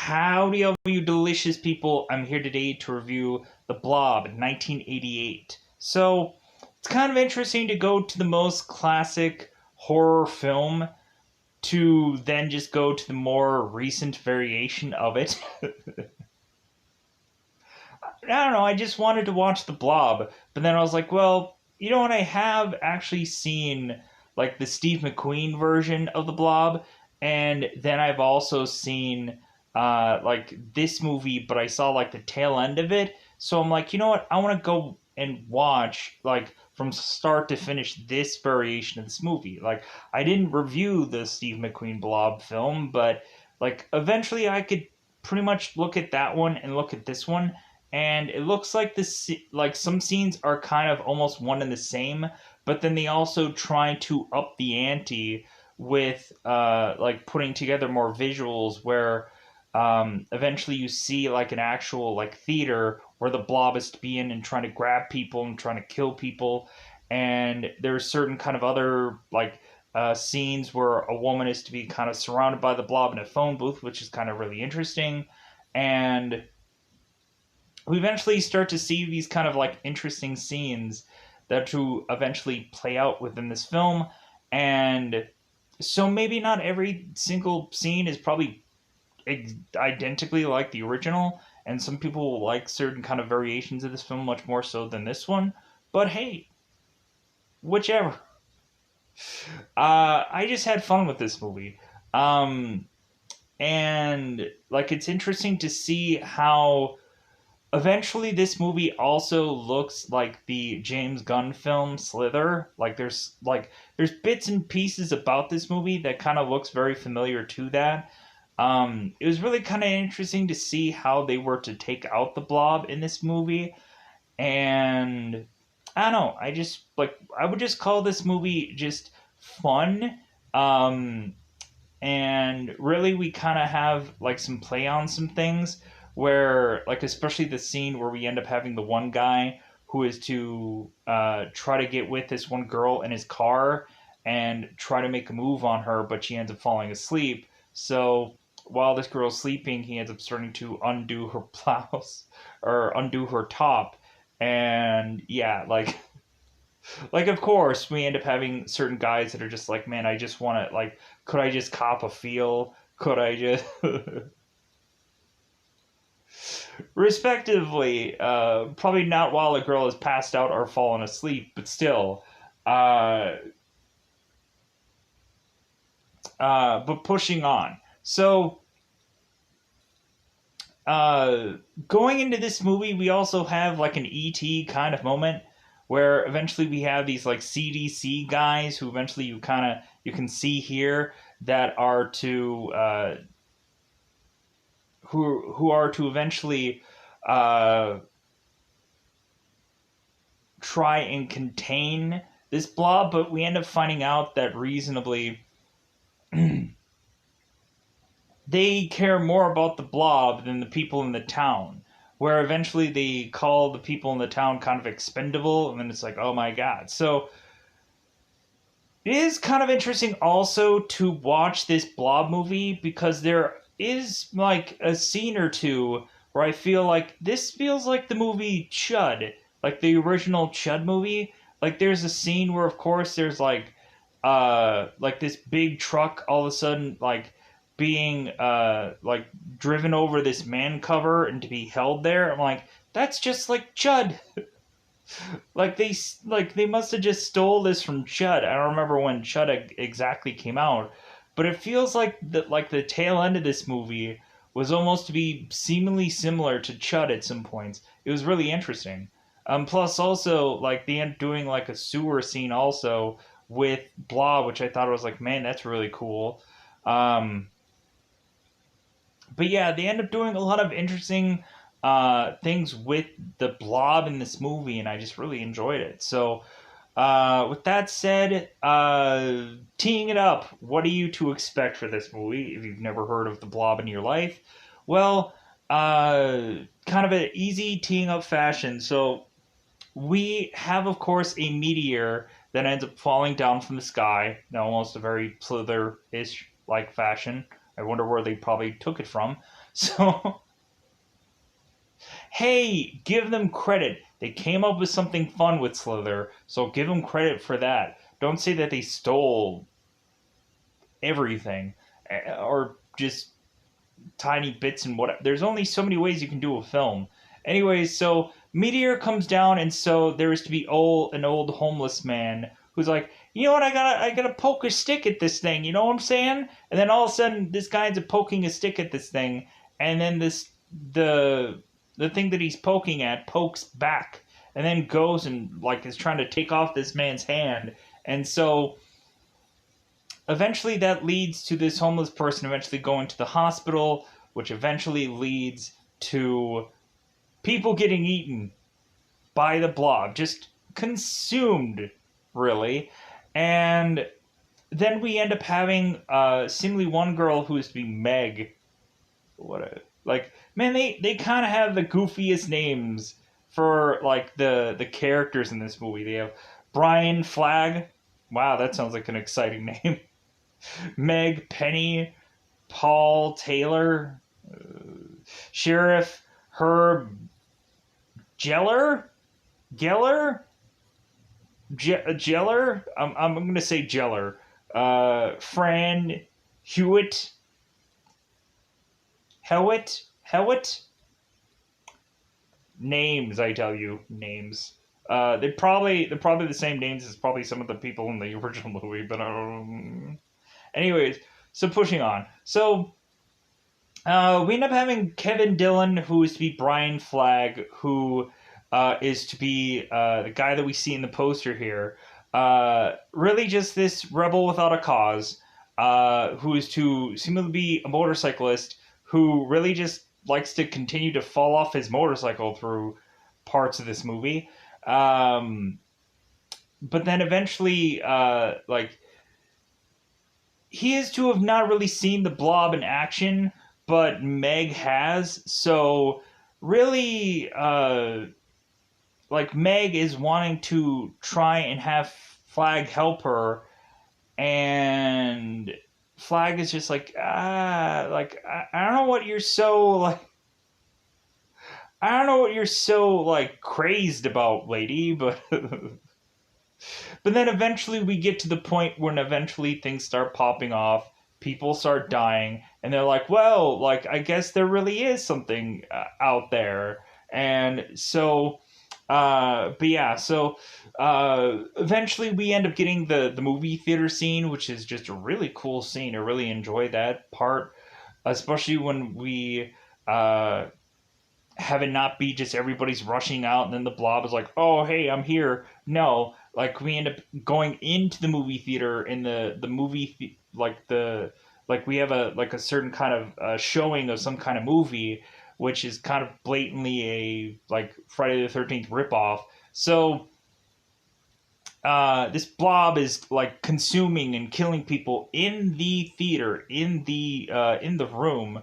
Howdy, all you delicious people. I'm here today to review The Blob 1988. So, it's kind of interesting to go to the most classic horror film to then just go to the more recent variation of it. I don't know, I just wanted to watch The Blob, but then I was like, well, you know what? I have actually seen like the Steve McQueen version of The Blob, and then I've also seen like this movie, but I saw like the tail end of it. So I'm like, you know what? I want to go and watch like from start to finish this variation of this movie. Like I didn't review the Steve McQueen Blob film, but like eventually I could pretty much look at that one and look at this one, and it looks like this like some scenes are kind of almost one and the same, but then they also try to up the ante with like putting together more visuals where eventually you see like an actual like theater where the blob is to be in and trying to grab people and trying to kill people, and there's certain kind of other like scenes where a woman is to be kind of surrounded by the blob in a phone booth, which is kind of really interesting. And we eventually start to see these kind of like interesting scenes that to eventually play out within this film. And so maybe not every single scene is probably identically like the original, and some people will like certain kind of variations of this film much more so than this one, but hey, whichever. I just had fun with this movie. And like it's interesting to see how eventually this movie also looks like the James Gunn film Slither. There's bits and pieces about this movie that kind of looks very familiar to that. It was really kind of interesting to see how they were to take out the blob in this movie. And I don't know, I would just call this movie just fun. Um and really we kind of have like some play on some things where like especially the scene where we end up having the one guy who is to try to get with this one girl in his car and try to make a move on her, but she ends up falling asleep. So while this girl's sleeping, he ends up starting to undo her blouse or undo her top. And yeah, like of course we end up having certain guys that are just like, man, I just want to like, could I just cop a feel? Could I just respectively, probably not while a girl is passed out or fallen asleep, but still, uh but pushing on. So uh going into this movie, we also have like an ET kind of moment where eventually we have these like CDC guys who eventually you can see here that are to who are to eventually uh try and contain this blob, but we end up finding out that reasonably they care more about the blob than the people in the town. Where eventually they call the people in the town kind of expendable, and then it's like, oh my god. So it is kind of interesting also to watch this blob movie because there is like a scene or two where I feel like this feels like the movie Chud, like the original Chud movie. Like there's a scene where of course there's like this big truck all of a sudden like being like driven over this man cover and to be held there. I'm like, that's just like Chud. Like they must have just stole this from Chud. I don't remember when Chud exactly came out, but it feels like the tail end of this movie was almost to be seemingly similar to Chud at some points. It was really interesting. Plus also like they end up doing like a sewer scene also with Blob, which I thought was like, man, that's really cool. Um, but yeah, they end up doing a lot of interesting things with the blob in this movie, and I just really enjoyed it. So, with that said, teeing it up, what are you to expect for this movie if you've never heard of the blob in your life? Well, kind of an easy teeing up fashion. So, we have, of course, a meteor that ends up falling down from the sky in almost a very Slither ish like fashion. I wonder where they probably took it from. So, hey, give them credit. They came up with something fun with Slither, so give them credit for that. Don't say that they stole everything or just tiny bits and what. There's only so many ways you can do a film. Anyways, so meteor comes down, and so there is to be an old homeless man who's like, you know what, I gotta poke a stick at this thing. You know what I'm saying? And then all of a sudden, this guy's poking a stick at this thing, and then the thing that he's poking at pokes back, and then goes and like is trying to take off this man's hand, and so eventually that leads to this homeless person eventually going to the hospital, which eventually leads to people getting eaten by the blob, just consumed, really. And then we end up having seemingly one girl who is to be Meg. What a like man, they kind of have the goofiest names for like the characters in this movie. They have Brian Flagg. Wow, that sounds like an exciting name. Meg, Penny, Paul, Taylor, Sheriff, Herb, Geller, Geller. I'm gonna say Geller. Fran, Hewitt, Hewitt. Names, I tell you, names. They're probably the same names as probably some of the people in the original movie, but anyways, so pushing on. So we end up having Kevin Dillon, who is to be Brian Flagg, who is to be the guy that we see in the poster here. Really just this rebel without a cause, who is to seemingly be a motorcyclist who really just likes to continue to fall off his motorcycle through parts of this movie. But then eventually, like, he is to have not really seen the Blob in action, but Meg has. So really, like, Meg is wanting to try and have Flag help her, and Flag is just like, I don't know what you're so like. I don't know what you're so like crazed about, lady, but but then eventually we get to the point when eventually things start popping off, people start dying, and they're like, well, like I guess there really is something out there, and so, but yeah, so eventually we end up getting the movie theater scene, which is just a really cool scene. I really enjoy that part, especially when we have it not be just everybody's rushing out and then the blob is like, oh hey, I'm here. No, like we end up going into the movie theater in the movie like we have a certain kind of showing of some kind of movie, which is kind of blatantly a like Friday the 13th ripoff. So this blob is like consuming and killing people in the theater, in the room.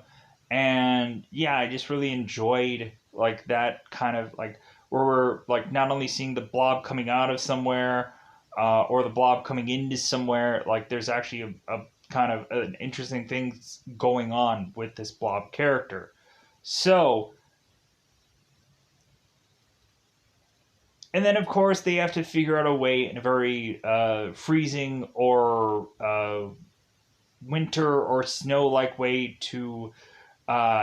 And yeah, I just really enjoyed like that kind of like where we're like not only seeing the blob coming out of somewhere, or the blob coming into somewhere. Like there's actually a kind of an interesting things going on with this blob character. So, and then of course they have to figure out a way in a very freezing or winter or snow like way to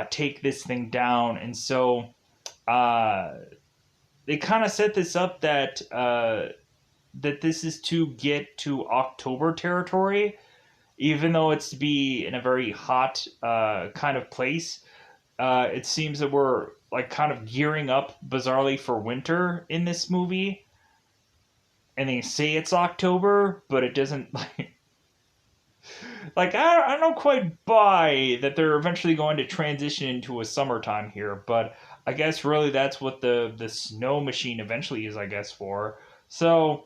take this thing down. And so they kind of set this up that that this is to get to October territory, even though it's to be in a very hot kind of place. It seems that we're like kind of gearing up bizarrely for winter in this movie, and they say it's October, but it doesn't like I don't quite buy that they're eventually going to transition into a summertime here, but I guess really that's what the snow machine eventually is, I guess, for. So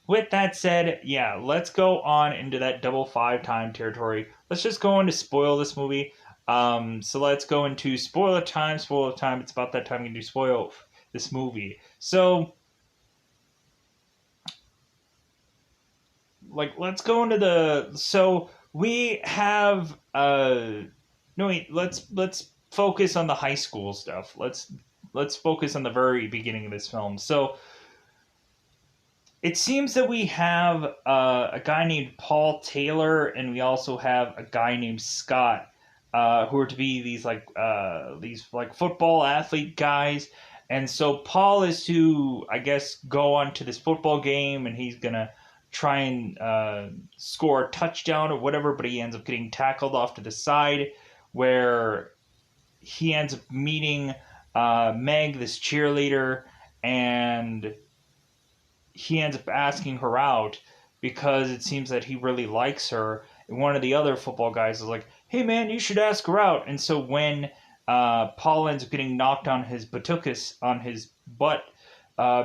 with that said, yeah, let's go on into that double five time territory. Let's just go into spoil this movie. So let's go into spoiler time. Spoiler time. It's about that time we can do spoil this movie. So like let's go into the we have no wait, let's focus on the high school stuff. Let's focus on the very beginning of this film. So it seems that we have a guy named Paul Taylor, and we also have a guy named Scott, who are to be these like football athlete guys. And so Paul is to, I guess, go on to this football game, and he's gonna try and score a touchdown or whatever. But he ends up getting tackled off to the side, where he ends up meeting Meg, this cheerleader, and he ends up asking her out because it seems that he really likes her. And one of the other football guys is like, "Hey man, you should ask her out." And so when Paul ends up getting knocked on his batucus on his butt,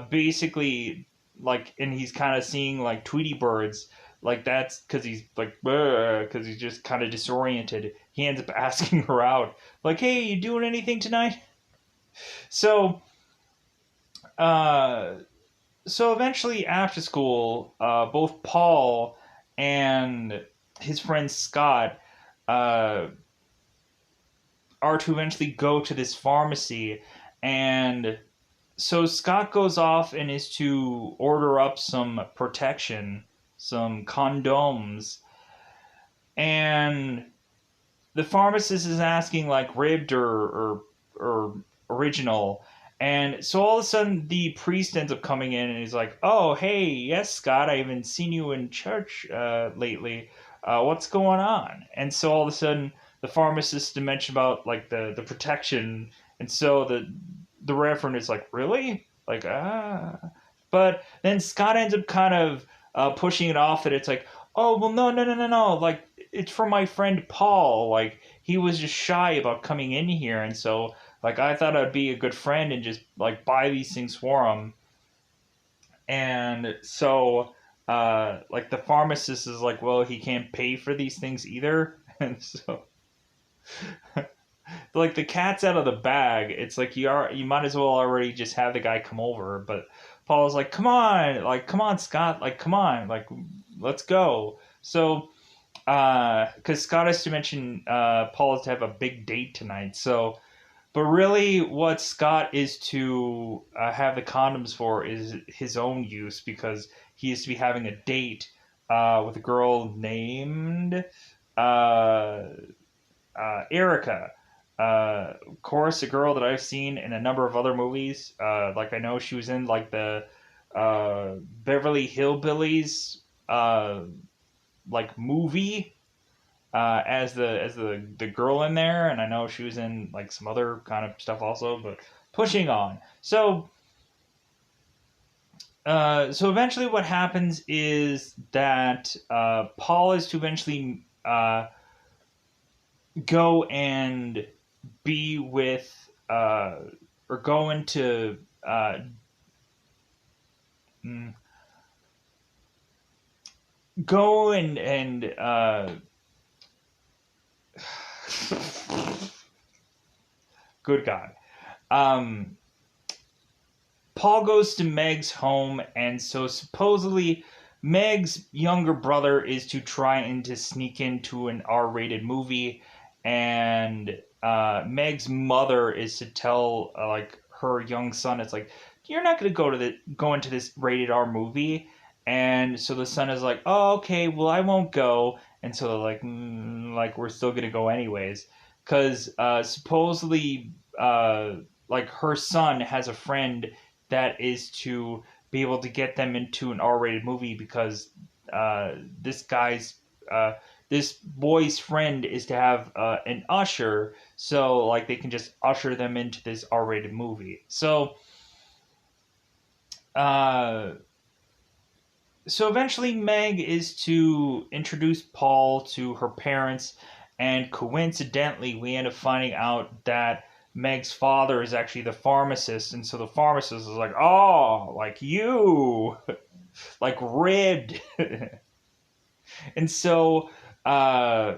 basically and he's kind of seeing like Tweety birds. Like that's because he's like, because he's just kind of disoriented. He ends up asking her out, like, "Hey, you doing anything tonight?" So, uh, so eventually after school, both Paul and his friend Scott uh, are to eventually go to this pharmacy, and so Scott goes off and is to order up some protection, some condoms, and the pharmacist is asking like ribbed or original. And so all of a sudden the priest ends up coming in and he's like, "Oh, hey, yes, Scott, I haven't seen you in church lately. What's going on?" And so all of a sudden the pharmacist mentioned about like the protection, and so the reverend is like, "Really?" Like, ah. But then Scott ends up kind of pushing it off that it's like, "Oh, well, no. Like, it's for my friend Paul. Like, he was just shy about coming in here, and so like I thought I'd be a good friend and just like buy these things for him." And so like the pharmacist is like, "Well, he can't pay for these things either." And so like the cat's out of the bag. It's like you might as well already just have the guy come over. But Paul's like, come on, Scott, like come on, like let's go. So because Scott has to mention Paul is to have a big date tonight. So, but really, what Scott is to have the condoms for is his own use because he is to be having a date with a girl named uh, Erica. Of course, a girl that I've seen in a number of other movies. Like I know she was in like the Beverly Hillbillies like movie as the girl in there, and I know she was in like some other kind of stuff also. But pushing on, so eventually, what happens is that Paul is to eventually go and be with or go into mm, go and good God. Um, Paul goes to Meg's home, and so supposedly Meg's younger brother is to try and to sneak into an R-rated movie, and Meg's mother is to tell like her young son, it's like, "You're not going to go into this rated R movie." And so the son is like, "Oh, okay, well I won't go." And so they're like, like we're still going to go anyways, because supposedly like her son has a friend that is to be able to get them into an R-rated movie because uh, this guy's uh, this boy's friend is to have an usher, so like they can just usher them into this R-rated movie. Uh, so eventually Meg is to introduce Paul to her parents, and coincidentally we end up finding out that Meg's father is actually the pharmacist, and so the pharmacist is like, "Oh, like you, like ribbed." And so uh,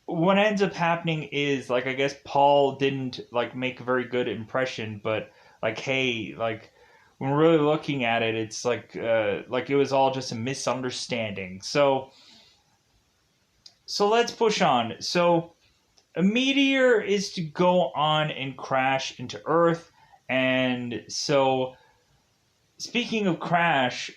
what ends up happening is like I guess Paul didn't like make a very good impression, but like hey, like when we're really looking at it, it's like it was all just a misunderstanding. So let's push on. So a meteor is to go on and crash into Earth, and so speaking of crash,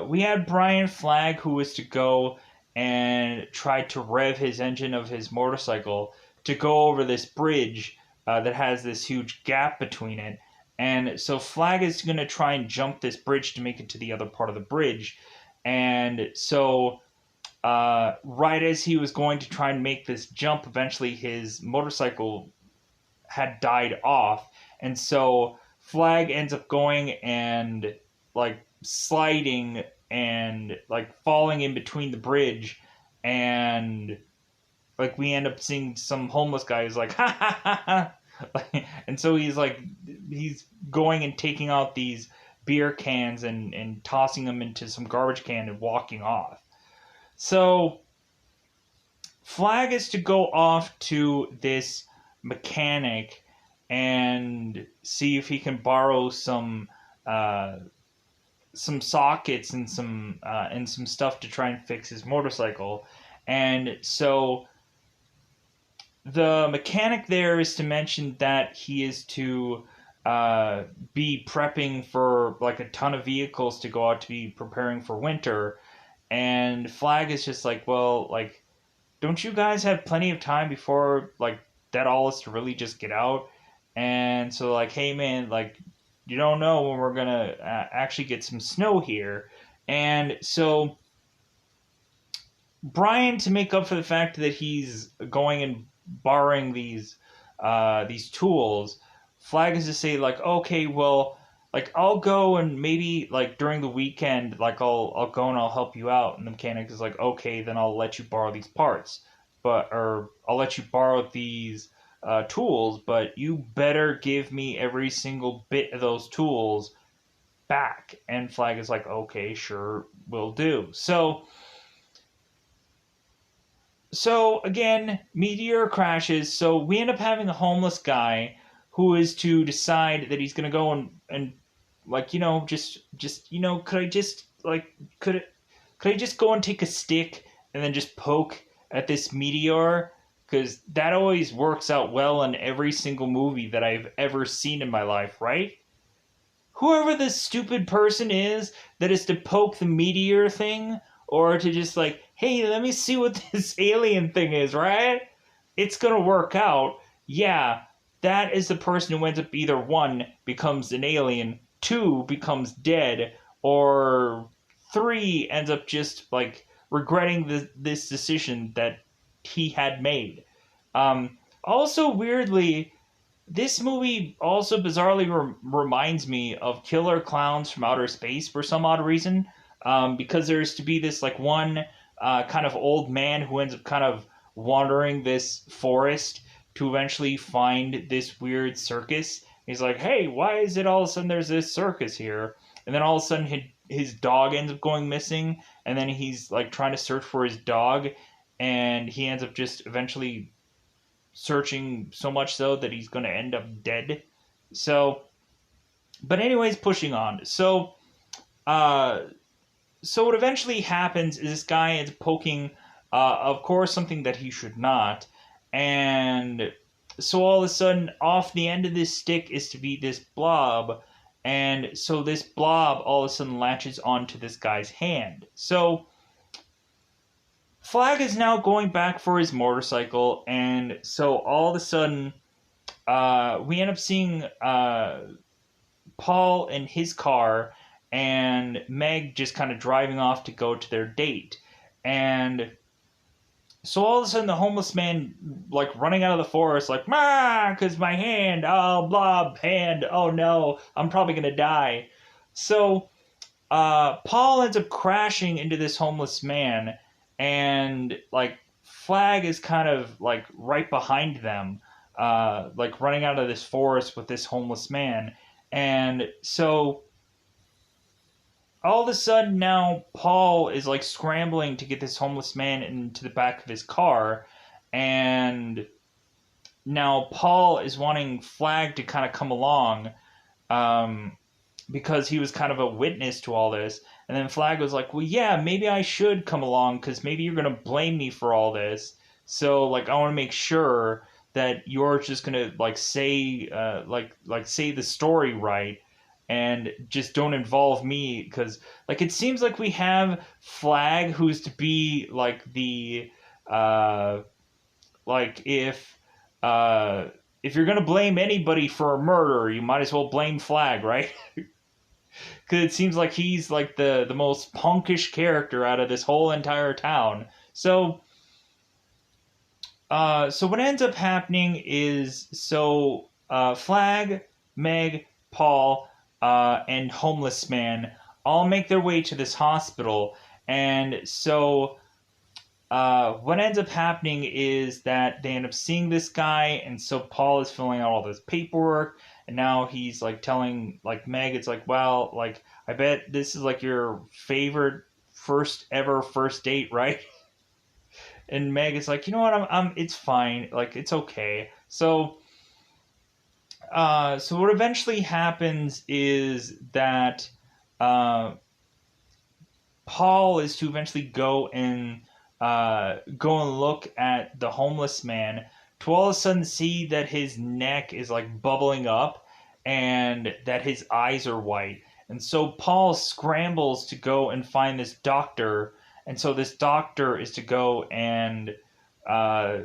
we had Brian Flagg who was to go and try to rev his engine of his motorcycle to go over this bridge that has this huge gap between it. And so Flagg is going to try and jump this bridge to make it to the other part of the bridge. And so, right as he was going to try and make this jump, eventually his motorcycle had died off. And so Flagg ends up going and like sliding and like falling in between the bridge, and like we end up seeing some homeless guy who's like ha ha ha ha, and so he's going and taking out these beer cans and tossing them into some garbage can and walking off. So Flagg is to go off to this mechanic and see if he can borrow some sockets and some stuff to try and fix his motorcycle. And so the mechanic there is to mention that he is to be prepping for like a ton of vehicles to go out to be preparing for winter. And Flagg is just like, well, like, don't you guys have plenty of time before like that all is to really just get out? And so like, hey man, like, you don't know when we're gonna actually get some snow here. And so Brian, to make up for the fact that he's going and borrowing these tools, Flagg is to say like, okay, well, like I'll go and maybe like during the weekend, like I'll go and I'll help you out. And the mechanic is like, okay, then I'll let you borrow these parts, or I'll let you borrow these tools, but you better give me every single bit of those tools back. And Flagg is like, okay, sure, will do. So again, meteor crashes. So we end up having a homeless guy who is to decide that he's gonna go and like, just could I just like could I just go and take a stick and then just poke at this meteor? Because that always works out well in every single movie that I've ever seen in my life, right? Whoever this stupid person that is to poke the meteor thing, or to just like, hey, let me see what this alien thing is, right? It's gonna work out. Yeah, that is the person who ends up either one, becomes an alien, two, becomes dead, or three, ends up just like regretting this decision that he had made. Also, weirdly, this movie also bizarrely reminds me of Killer Clowns from Outer Space for some odd reason, because there's to be this like one kind of old man who ends up kind of wandering this forest to eventually find this weird circus. He's like, hey, why is it all of a sudden there's this circus here? And then all of a sudden his dog ends up going missing, and then he's like trying to search for his dog, and he ends up just eventually searching so much so that he's going to end up dead. So, but anyways, pushing on. So what eventually happens is this guy is poking, of course, something that he should not, and so all of a sudden, off the end of this stick is to be this blob, and so this blob all of a sudden latches onto this guy's hand. So Flagg is now going back for his motorcycle, and so all of a sudden, we end up seeing Paul in his car and Meg just kind of driving off to go to their date. And so all of a sudden, the homeless man, like, running out of the forest, like, "Ah, because my hand, oh, blob, hand, oh no, I'm probably going to die." So Paul ends up crashing into this homeless man, and like Flagg is kind of like right behind them, like running out of this forest with this homeless man. And so all of a sudden now Paul is like scrambling to get this homeless man into the back of his car, and now Paul is wanting Flagg to kind of come along, because he was kind of a witness to all this. And then Flag was like, well, yeah, maybe I should come along because maybe you're going to blame me for all this. So, like, I want to make sure that you're just going to, like, say, say the story right and just don't involve me because, like, it seems like we have Flag who's to be, like, the, like, if you're going to blame anybody for a murder, you might as well blame Flag, right? Because it seems like he's like the most punkish character out of this whole entire town. So what ends up happening is Flag, Meg, Paul, and Homeless Man all make their way to this hospital, and what ends up happening is that they end up seeing this guy, and so Paul is filling out all this paperwork, and now he's like telling like Meg, it's like, well, like I bet this is like your favorite first ever first date, right? And Meg is like, you know what, it's fine, like it's okay. So what eventually happens is that uh, Paul is to eventually go and look at the homeless man to all of a sudden see that his neck is like bubbling up and that his eyes are white. And so Paul scrambles to go and find this doctor. And so this doctor is to go and uh,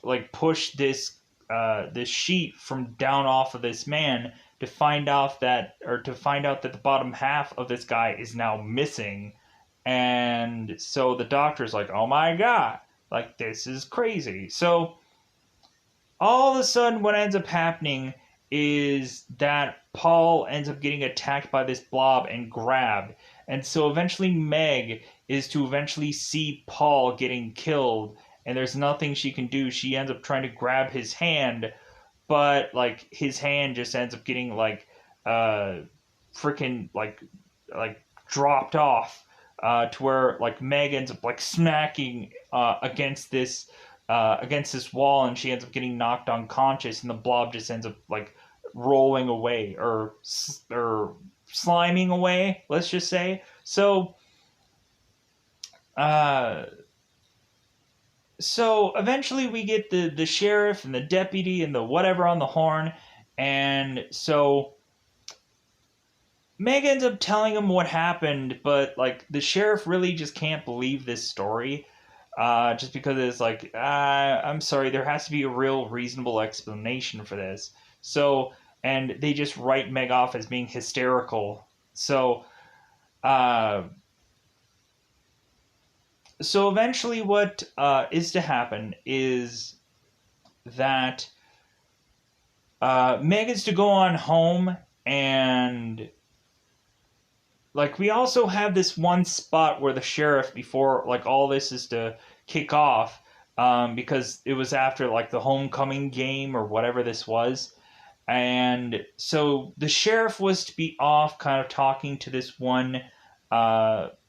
like push this sheet from down off of this man to find out that the bottom half of this guy is now missing. And so the doctor's like, oh my God, like this is crazy. So all of a sudden, what ends up happening is that Paul ends up getting attacked by this blob and grabbed. And so eventually, Meg is to eventually see Paul getting killed, and there's nothing she can do. She ends up trying to grab his hand, but like his hand just ends up getting like freaking like dropped off to where like Meg ends up like smacking against this wall, and she ends up getting knocked unconscious, and the blob just ends up like rolling away or sliming away. Let's just say so. Uh, so eventually we get the sheriff and the deputy and the whatever on the horn, and so Meg ends up telling him what happened, but like the sheriff really just can't believe this story, just because it's like, I'm sorry, there has to be a real reasonable explanation for this. So, and they just write Meg off as being hysterical. Uh, so eventually, what is to happen is that Meg is to go on home, and like we also have this one spot where the sheriff, before like all this is to kick off, because it was after like the homecoming game or whatever this was. And so the sheriff was to be off kind of talking to this one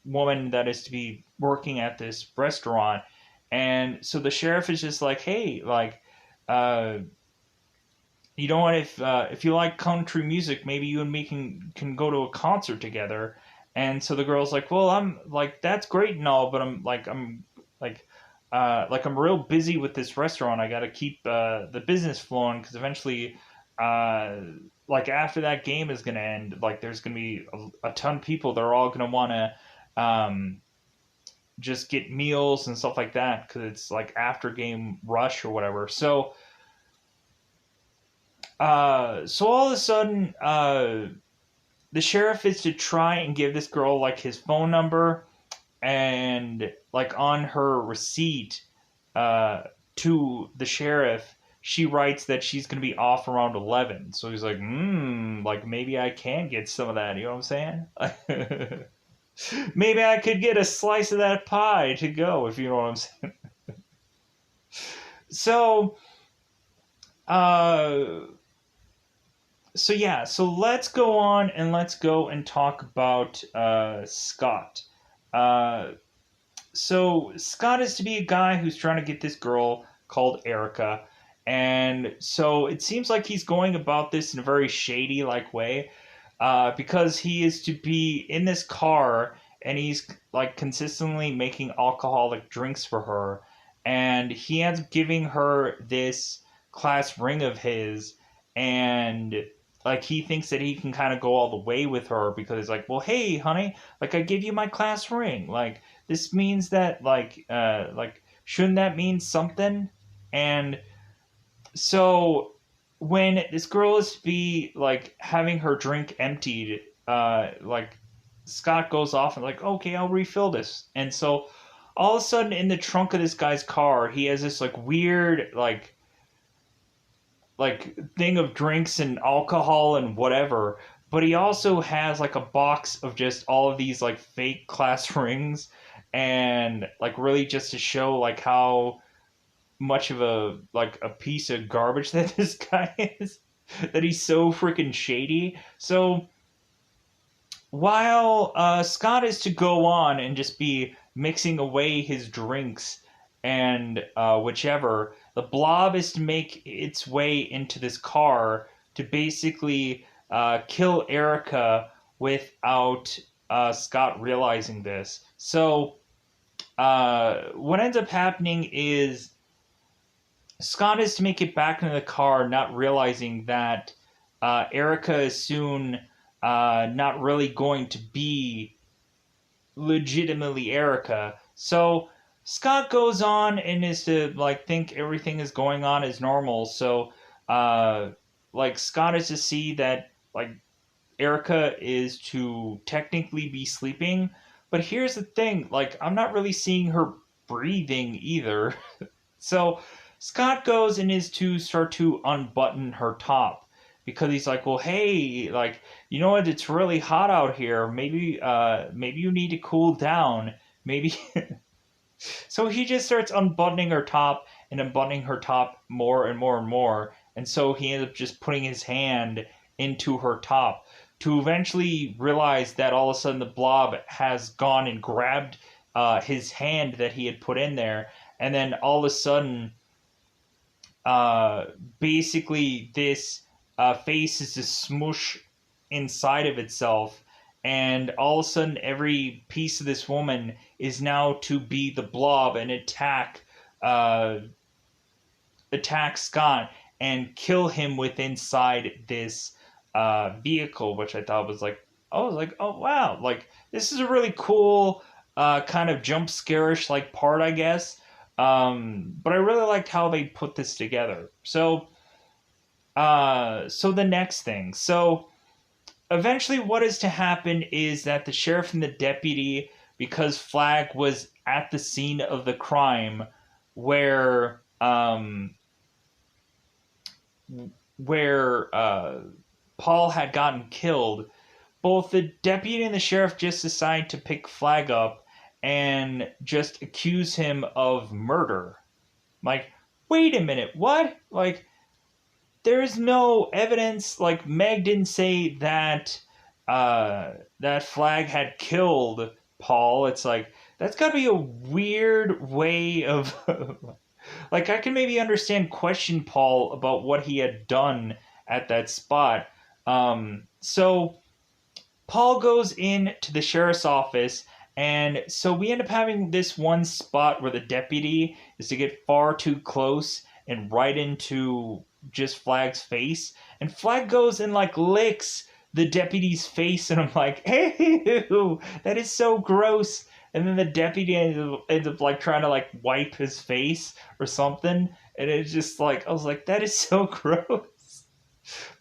woman that is to be working at this restaurant. And so the sheriff is just like, hey, like, you know what, if you like country music, maybe you and me can go to a concert together. And so the girl's like, well, I'm like, that's great and all, but I'm real busy with this restaurant. I got to keep the business flowing, because eventually like after that game is going to end, like there's going to be a ton of people that are all going to want to just get meals and stuff like that, because it's like after game rush or whatever. So all of a sudden, the sheriff is to try and give this girl like his phone number, and like on her receipt to the sheriff, she writes that she's going to be off around 11. So he's like, like maybe I can get some of that. You know what I'm saying? Maybe I could get a slice of that pie to go, if you know what I'm saying. So, so let's go on and let's go and talk about Scott. So Scott is to be a guy who's trying to get this girl called Erica, and so it seems like he's going about this in a very shady like way. because he is to be in this car and he's like consistently making alcoholic drinks for her, and he ends up giving her this class ring of his, and like he thinks that he can kind of go all the way with her because it's like, well, hey honey, like I give you my class ring, like this means that like shouldn't that mean something? And so when this girl is to be like having her drink emptied, like Scott goes off and like, okay, I'll refill this. And so all of a sudden in the trunk of this guy's car, he has this like weird like thing of drinks and alcohol and whatever. But he also has like a box of just all of these like fake class rings, and like really just to show like how much of a piece of garbage that this guy is, that he's so freaking shady. So while Scott is to go on and just be mixing away his drinks and whichever, the Blob is to make its way into this car to basically kill Erica without Scott realizing this. So what ends up happening is Scott is to make it back into the car, not realizing that Erica is soon not really going to be legitimately Erica. So Scott goes on and is to like think everything is going on as normal. So like Scott is to see that like Erica is to technically be sleeping. But here's the thing, like I'm not really seeing her breathing either. So Scott goes and is to start to unbutton her top because he's like, well, hey, like, you know what? It's really hot out here. Maybe you need to cool down. Maybe. So he just starts unbuttoning her top and unbuttoning her top more and more and more. And so he ends up just putting his hand into her top to eventually realize that all of a sudden the Blob has gone and grabbed his hand that he had put in there. And then all of a sudden, basically this face is to smoosh inside of itself, and all of a sudden every piece of this woman is now to be the Blob and uh, attack Scott and kill him with inside this vehicle, which I was like, oh wow, like this is a really cool kind of jump scare-ish like part, I guess. But I really liked how they put this together. So, so the next thing. So eventually, what is to happen is that the sheriff and the deputy, because Flag was at the scene of the crime, where Paul had gotten killed, both the deputy and the sheriff just decide to pick Flag up and just accuse him of murder. Like, wait a minute, what? Like, there's no evidence. Like, Meg didn't say that that Flag had killed Paul. It's like that's got to be a weird way of like I can maybe understand question Paul about what he had done at that spot. So Paul goes in to the sheriff's office, and so we end up having this one spot where the deputy is to get far too close and right into just Flag's face, and Flag goes and like licks the deputy's face, and I'm like, hey, that is so gross. And then the deputy ends up like trying to like wipe his face or something, and it's just like I was like, that is so gross.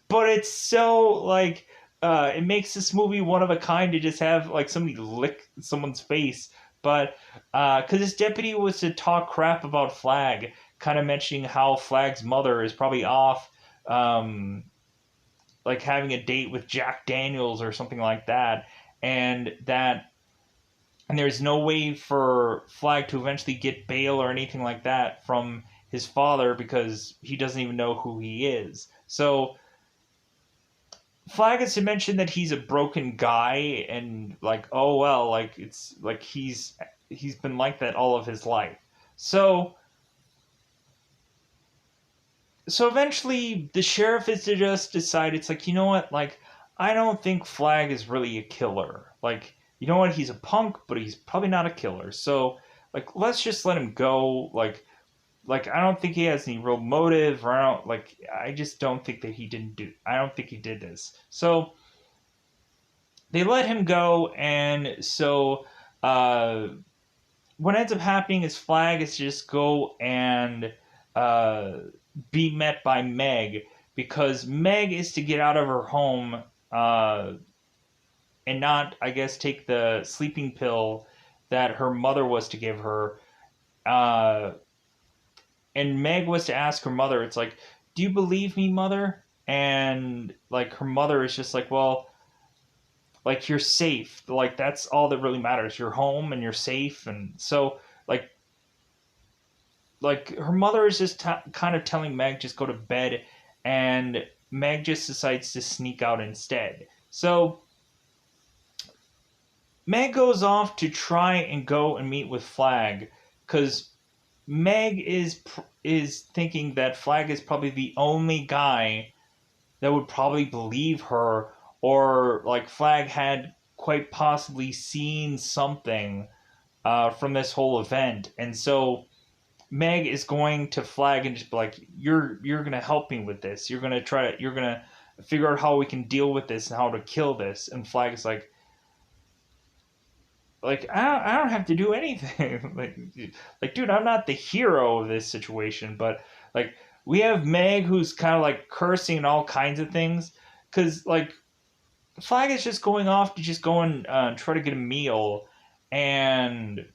But it's so like it makes this movie one of a kind to just have like somebody lick someone's face. But because this deputy was to talk crap about Flag, kind of mentioning how Flag's mother is probably off, like having a date with Jack Daniels or something like that, and there's no way for Flag to eventually get bail or anything like that from his father because he doesn't even know who he is. So Flag has to mention that he's a broken guy, and like, oh well, like it's like he's been like that all of his life. So eventually the sheriff is to just decide, it's like, you know what, like I don't think Flag is really a killer. Like, you know what? He's a punk, but he's probably not a killer. So, like, let's just let him go. Like I don't think he has any real motive, or I just don't think that he didn't do. I don't think he did this. So they let him go, and so uh, what ends up happening is Flag is just go and uh, be met by Meg, because Meg is to get out of her home and not, I guess, take the sleeping pill that her mother was to give her. Uh, and Meg was to ask her mother, it's like, "Do you believe me, mother?" And like her mother is just like, "Well, like you're safe. Like that's all that really matters. You're home and you're safe." And so like her mother is just kind of telling Meg just go to bed, and Meg just decides to sneak out instead. So Meg goes off to try and go and meet with Flag, because Meg is thinking that Flag is probably the only guy that would probably believe her, or like Flag had quite possibly seen something from this whole event, and so Meg is going to Flag and just be like, "You're gonna help me with this. You're gonna figure out how we can deal with this and how to kill this." And Flag is like I don't have to do anything. Dude, I'm not the hero of this situation, but like we have Meg who's kind of like cursing and all kinds of things, because like Flag is just going off to just go and try to get a meal, and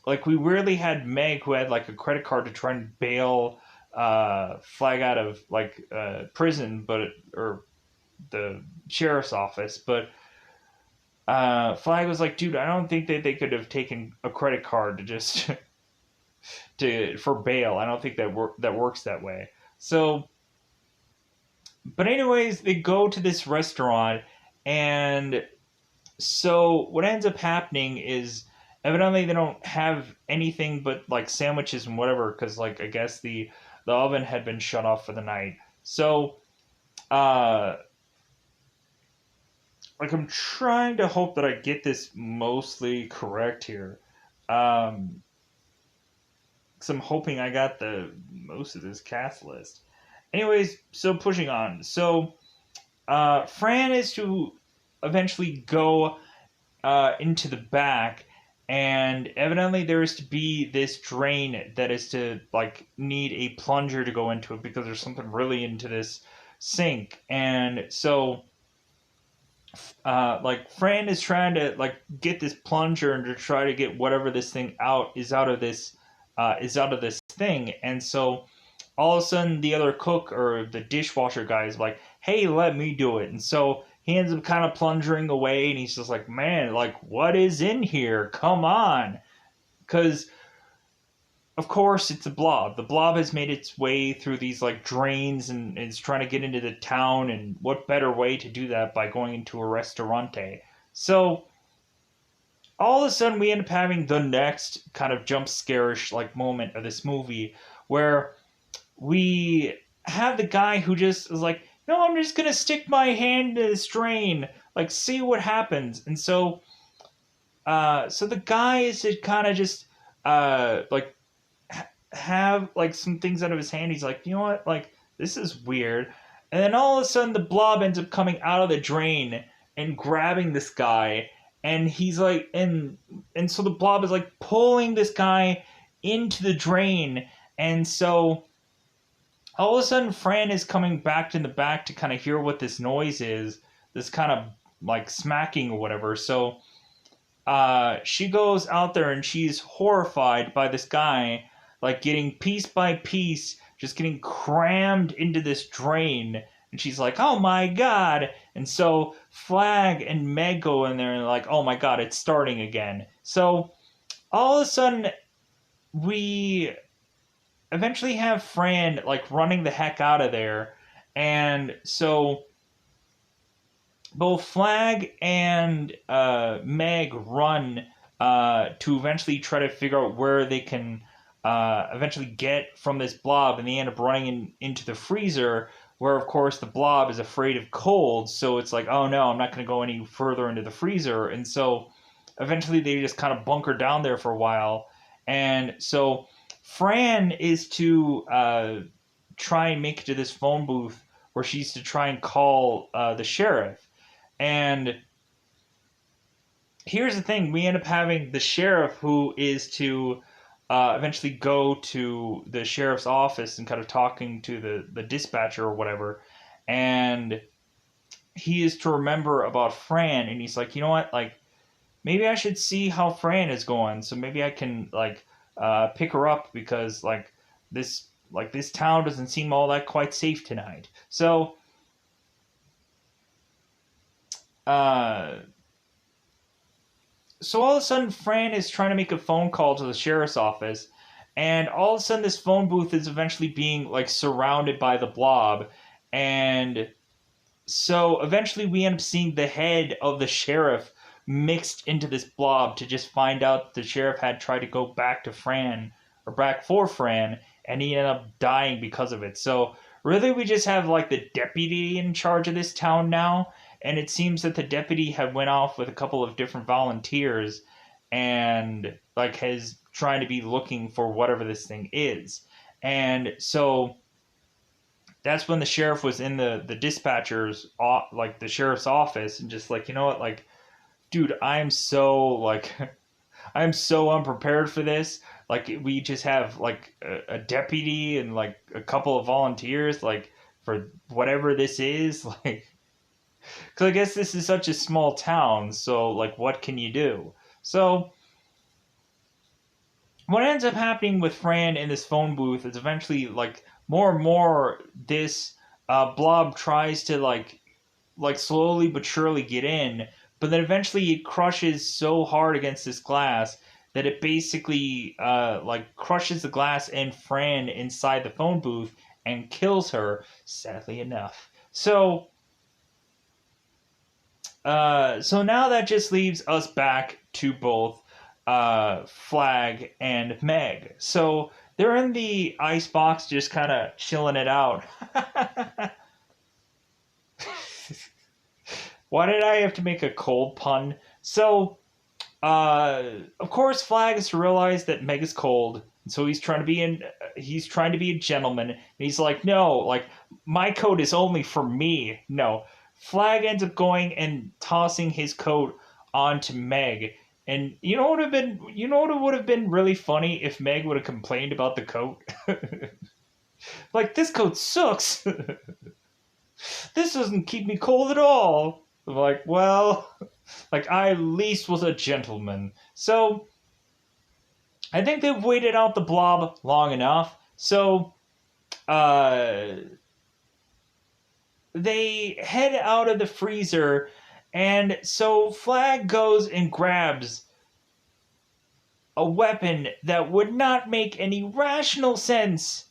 like we rarely had Meg who had like a credit card to try and bail Flag out of like prison, or the sheriff's office, but Flag was like, "Dude, I don't think that they could have taken a credit card to just to for bail. I don't think that works that way." So, but anyways, they go to this restaurant, and so what ends up happening is evidently they don't have anything but like sandwiches and whatever, because like I guess the oven had been shut off for the night. So, uh, like I'm trying to hope that I get this mostly correct here. Um, because I'm hoping I got the most of this cast list. Anyways, so pushing on. So Fran is to eventually go into the back, and evidently there is to be this drain that is to like need a plunger to go into it, because there's something really into this sink. And so like Fran is trying to like get this plunger and to try to get whatever this thing out of this thing. And so all of a sudden the other cook or the dishwasher guy is like, "Hey, let me do it." And so he ends up kind of plunging away, and he's just like, "Man, like what is in here? Come on." Because of course it's a blob. The blob has made its way through these like drains, and is trying to get into the town, and what better way to do that by going into a restaurante. So all of a sudden we end up having the next kind of jump scare-ish like moment of this movie, where we have the guy who just is like, "No, I'm just gonna stick my hand in this drain, like see what happens." And so so the guy is to kind of just like have like some things out of his hand. He's like, "You know what? Like this is weird." And then all of a sudden the blob ends up coming out of the drain and grabbing this guy, and he's like, and so the blob is like pulling this guy into the drain. And so all of a sudden Fran is coming back in the back to kind of hear what this noise is, this kind of like smacking or whatever. So she goes out there, and she's horrified by this guy like getting piece by piece just getting crammed into this drain. And she's like, "Oh my god." And so Flag and Meg go in there and like, "Oh my god, it's starting again." So all of a sudden we eventually have Fran like running the heck out of there. And so both Flag and Meg run to eventually try to figure out where they can eventually get from this blob, and they end up running into the freezer, where of course the Blob is afraid of cold, so it's like, oh no, I'm not going to go any further into the freezer. And so eventually they just kind of bunker down there for a while. And so Fran is to try and make it to this phone booth where she's to try and call the sheriff. And here's the thing: we end up having the sheriff who is to eventually go to the sheriff's office and kind of talking to the dispatcher or whatever. And he is to remember about Fran, and he's like, you know what, like maybe I should see how Fran is going, so maybe I can like pick her up because this town doesn't seem all that quite safe tonight. Uh, so all of a sudden, Fran is trying to make a phone call to the sheriff's office, and all of a sudden, this phone booth is eventually being like surrounded by the Blob, and so eventually, we end up seeing the head of the sheriff mixed into this Blob to just find out the sheriff had tried to go back to Fran or back for Fran, and he ended up dying because of it. So really, we just have like the deputy in charge of this town now, and it seems that the deputy had went off with a couple of different volunteers and like has trying to be looking for whatever this thing is. And so that's when the sheriff was in the dispatcher's like the sheriff's office, and just like, you know what, like dude, I'm so like I'm so unprepared for this. Like we just have like a deputy and like a couple of volunteers like for whatever this is. Like because I guess this is such a small town, so like what can you do? So what ends up happening with Fran in this phone booth is eventually like more and more this Blob tries to like slowly but surely get in, but then eventually it crushes so hard against this glass that it basically like crushes the glass and Fran inside the phone booth and kills her, sadly enough. So now that just leaves us back to both Flag and Meg. So they're in the ice box just kind of chilling it out. Why did I have to make a cold pun? So, of course, Flag has to realize that Meg is cold, and so he's trying to be a gentleman. And he's like, no, like my coat is only for me. No, Flag ends up going and tossing his coat onto Meg. And you know what would have been really funny if Meg would have complained about the coat. Like this coat sucks. This doesn't keep me cold at all. I'm like, well, like I at least was a gentleman. So I think they've waited out the Blob long enough. So they head out of the freezer, and so Flag goes and grabs a weapon that would not make any rational sense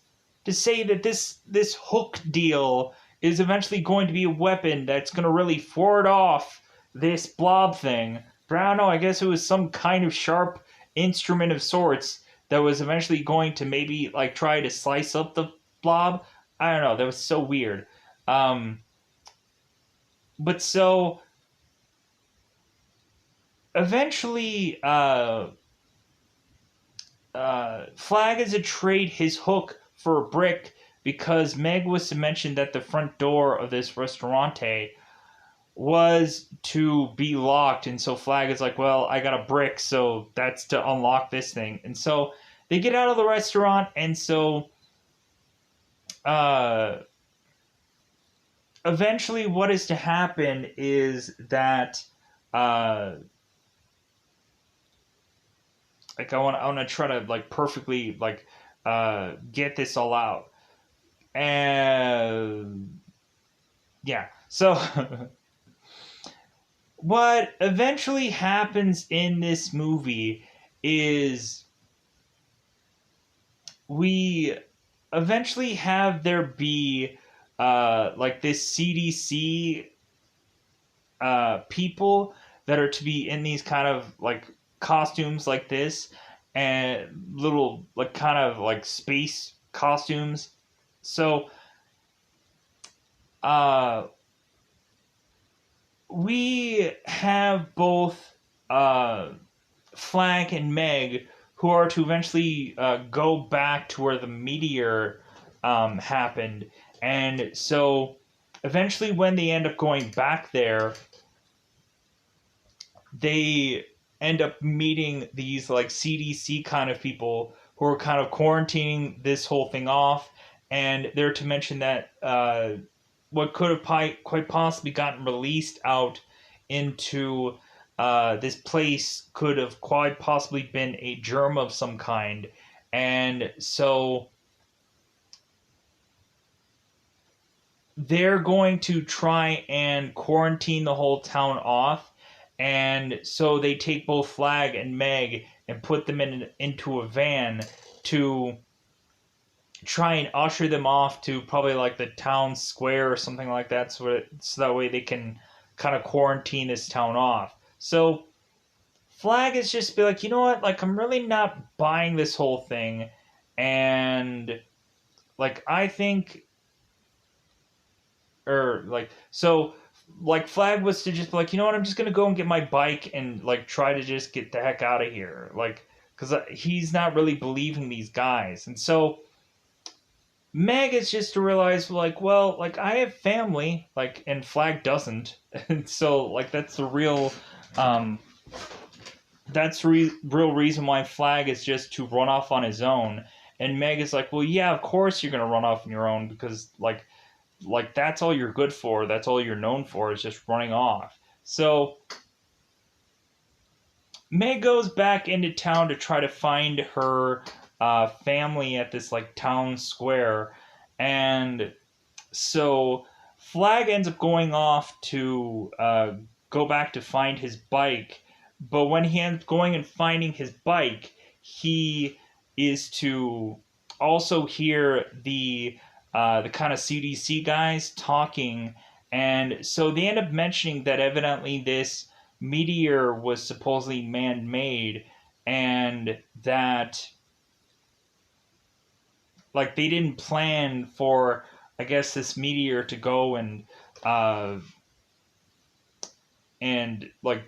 to say that this hook deal is eventually going to be a weapon that's going to really ward off this Blob thing. But I don't know, I guess it was some kind of sharp instrument of sorts that was eventually going to maybe like try to slice up the Blob. I don't know, that was so weird. But so eventually Flag is to trade his hook for a brick because Meg was to mention that the front door of this restaurante was to be locked, and so Flag is like, well, I got a brick, so that's to unlock this thing. And so they get out of the restaurant, and so eventually what is to happen is that like I want to try to like perfectly like get this all out. And yeah, so what eventually happens in this movie is we eventually have there be like this CDC people that are to be in these kind of like costumes like this and little like kind of like space costumes. So uh, we have both uh, Flag and Meg, who are to eventually go back to where the meteor happened. And so eventually, when they end up going back there, they end up meeting these like CDC kind of people who are kind of quarantining this whole thing off. And they're to mention that what could have quite possibly gotten released out into this place could have quite possibly been a germ of some kind. And so they're going to try and quarantine the whole town off. And so they take both Flag and Meg and put them into a van to try and usher them off to probably like the town square or something like that, so that way they can kind of quarantine this town off. So Flag is just be like, you know what, like I'm really not buying this whole thing, and like I think, or like so. Like Flag was to just be like, you know what, I'm just gonna go and get my bike and like try to just get the heck out of here, like because he's not really believing these guys, and so Meg is just to realize, like, well, like I have family, like, and Flag doesn't, and so like um, that's real reason why Flag is just to run off on his own, and Meg is like, well, yeah, of course you're gonna run off on your own because like that's all you're good for, that's all you're known for is just running off. So Meg goes back into town to try to find her family at this like town square, and so Flag ends up going off to go back to find his bike, but when he ends up going and finding his bike, he is to also hear the kind of CDC guys talking, and so they end up mentioning that evidently this meteor was supposedly man-made, and that like they didn't plan for, I guess, this meteor to go uh and like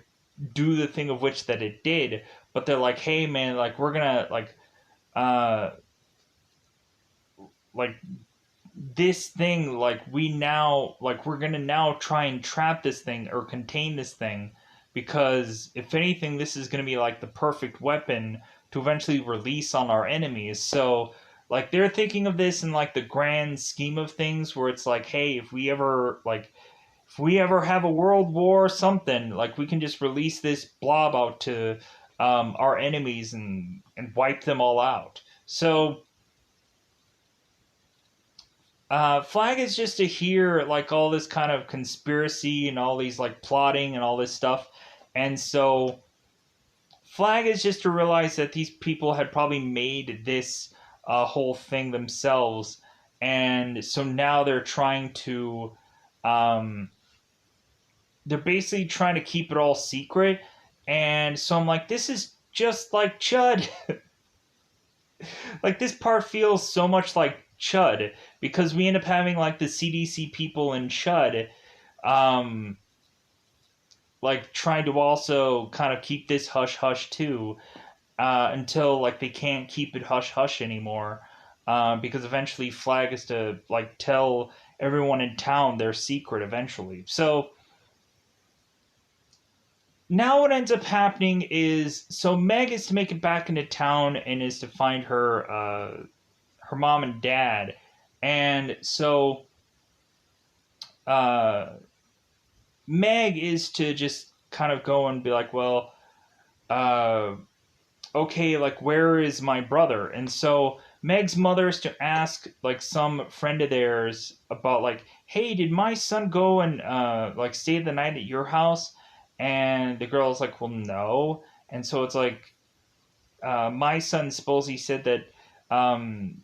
do the thing of which that it did, but they're like, hey man, like we're gonna uh like this thing, like we now, like we're gonna now try and trap this thing or contain this thing, because if anything this is gonna be like the perfect weapon to eventually release on our enemies. So like they're thinking of this in like the grand scheme of things, where it's like, hey, if we ever have a world war or something, like we can just release this blob out to our enemies and wipe them all out. So Flag is just to hear like all this kind of conspiracy and all these like plotting and all this stuff, and so Flag is just to realize that these people had probably made this whole thing themselves, and so now um, they're basically trying to keep it all secret, and so I'm like, this is just like Chud. Like this part feels so much like Chud, because we end up having like the CDC people in Chud, um, like trying to also kind of keep this hush hush too, until like they can't keep it hush hush anymore, because eventually Flag is to like tell everyone in town their secret eventually. So now what ends up happening is, so Meg is to make it back into town and is to find her mom and dad, and so uh, Meg is to just kind of go and be like, well, uh, okay, like where is my brother? And so Meg's mother is to ask like some friend of theirs about like, hey, did my son go and like stay the night at your house? And the girl's like, well, no. And so it's like, my son supposedly said that um,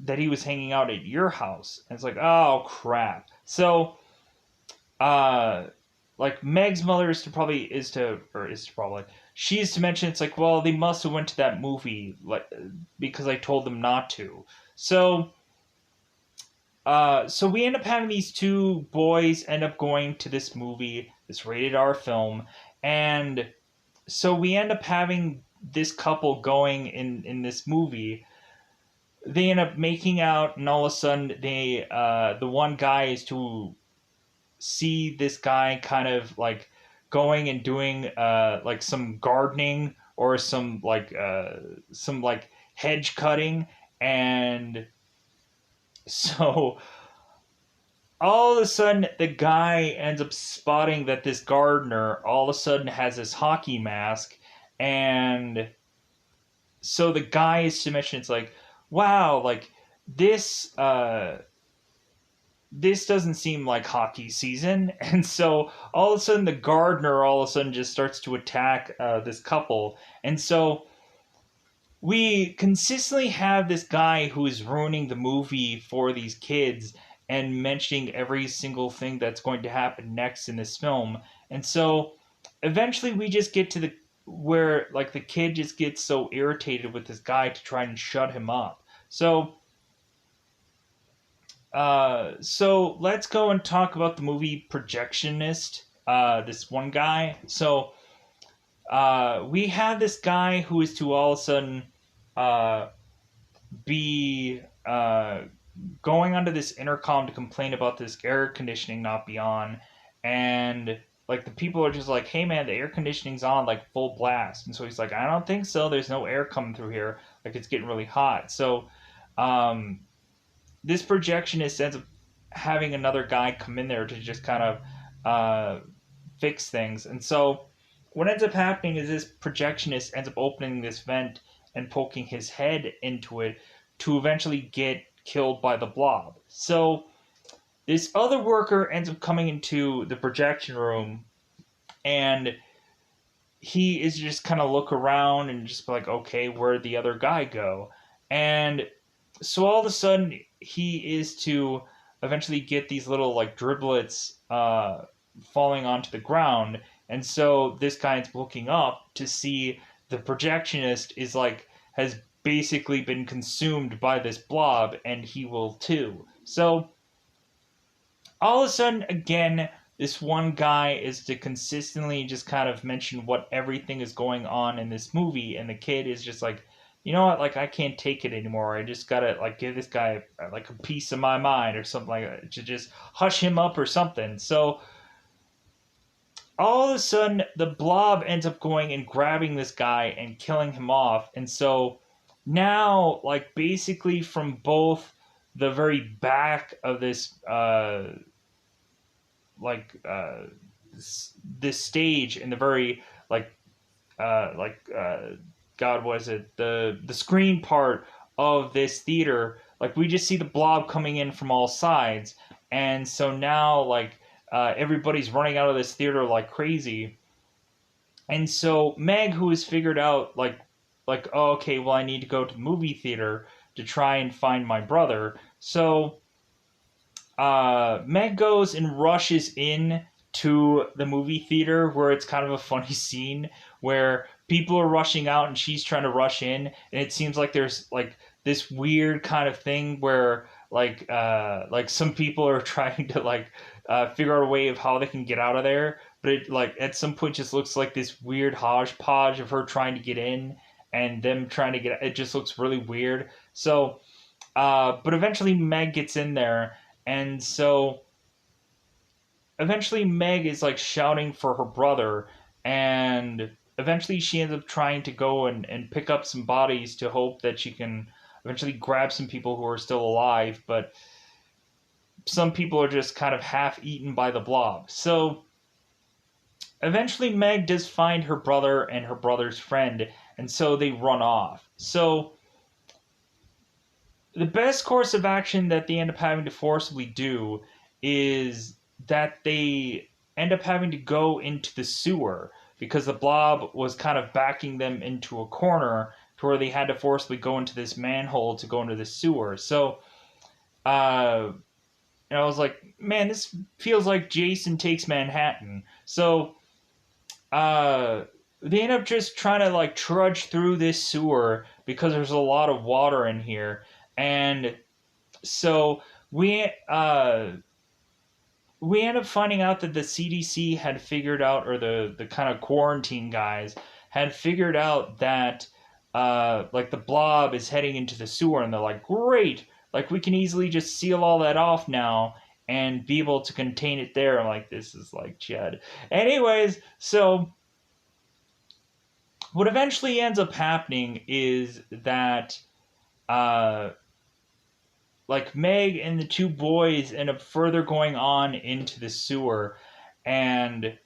that he was hanging out at your house. And it's like, oh crap. So uh like Meg's mother is to probably she's to mention, it's like, well, they must have went to that movie like because I told them not to. So so we end up having these two boys end up going to this movie, this rated R film, and so we end up having this couple going in this movie. They end up making out, and all of a sudden, the one guy is to see this guy kind of like going and doing like some gardening or some like hedge cutting, and so all of a sudden the guy ends up spotting that this gardener all of a sudden has this hockey mask, and so the guy is to mention it's like, wow, like this this doesn't seem like hockey season. And so all of a sudden the gardener all of a sudden just starts to attack this couple, and so we consistently have this guy who is ruining the movie for these kids and mentioning every single thing that's going to happen next in this film. And so eventually we just get to the where like the kid just gets so irritated with this guy to try and shut him up. So let's go and talk about the movie Projectionist. This one guy. So we have this guy who is to all of a sudden uh, be going onto this intercom to complain about this air conditioning not be on, and like the people are just like, hey man, the air conditioning's on like full blast. And so he's like, I don't think so, there's no air coming through here, like it's getting really hot. So um, this projectionist ends up having another guy come in there to just kind of fix things. And so what ends up happening is this projectionist ends up opening this vent and poking his head into it to eventually get killed by the blob. So this other worker ends up coming into the projection room, and he is just kind of look around and just be like, okay, where'd the other guy go? And so all of a sudden he is to eventually get these little like driblets falling onto the ground. And so this guy is looking up to see the projectionist is like has basically been consumed by this blob, and he will too. So all of a sudden, again, this one guy is to consistently just kind of mention what everything is going on in this movie, and the kid is just like, you know what, like I can't take it anymore. I just gotta like give this guy like a piece of my mind or something like that to just hush him up or something. So all of a sudden, the blob ends up going and grabbing this guy and killing him off, and so now, like basically from both the very back of this like this stage and the very like like God, was it the screen part of this theater? Like we just see the blob coming in from all sides, and so now like everybody's running out of this theater like crazy, and so Meg, who has figured out like oh, okay, well I need to go to the movie theater to try and find my brother. So Meg goes and rushes in to the movie theater, where it's kind of a funny scene where people are rushing out and she's trying to rush in, and it seems like there's like this weird kind of thing where like some people are trying to like figure out a way of how they can get out of there, but it like at some point just looks like this weird hodgepodge of her trying to get in and them trying to get, it just looks really weird. So but eventually Meg gets in there, and so eventually Meg is like shouting for her brother, and eventually she ends up trying to go and pick up some bodies to hope that she can eventually grab some people who are still alive, but some people are just kind of half eaten by the blob. So eventually Meg does find her brother and her brother's friend, and so they run off. So the best course of action that they end up having to forcibly do is that they end up having to go into the sewer, because the blob was kind of backing them into a corner to where they had to forcibly go into this manhole to go into the sewer. So and I was like, man, this feels like Jason Takes Manhattan. So they end up just trying to like trudge through this sewer because there's a lot of water in here. And so we uh we end up finding out that the CDC had figured out, or the kind of quarantine guys had figured out that like the blob is heading into the sewer, and they're like, great, like we can easily just seal all that off now and be able to contain it there. I'm like, this is like Chud. Anyways, so what eventually ends up happening is that uh like Meg and the two boys end up further going on into the sewer, and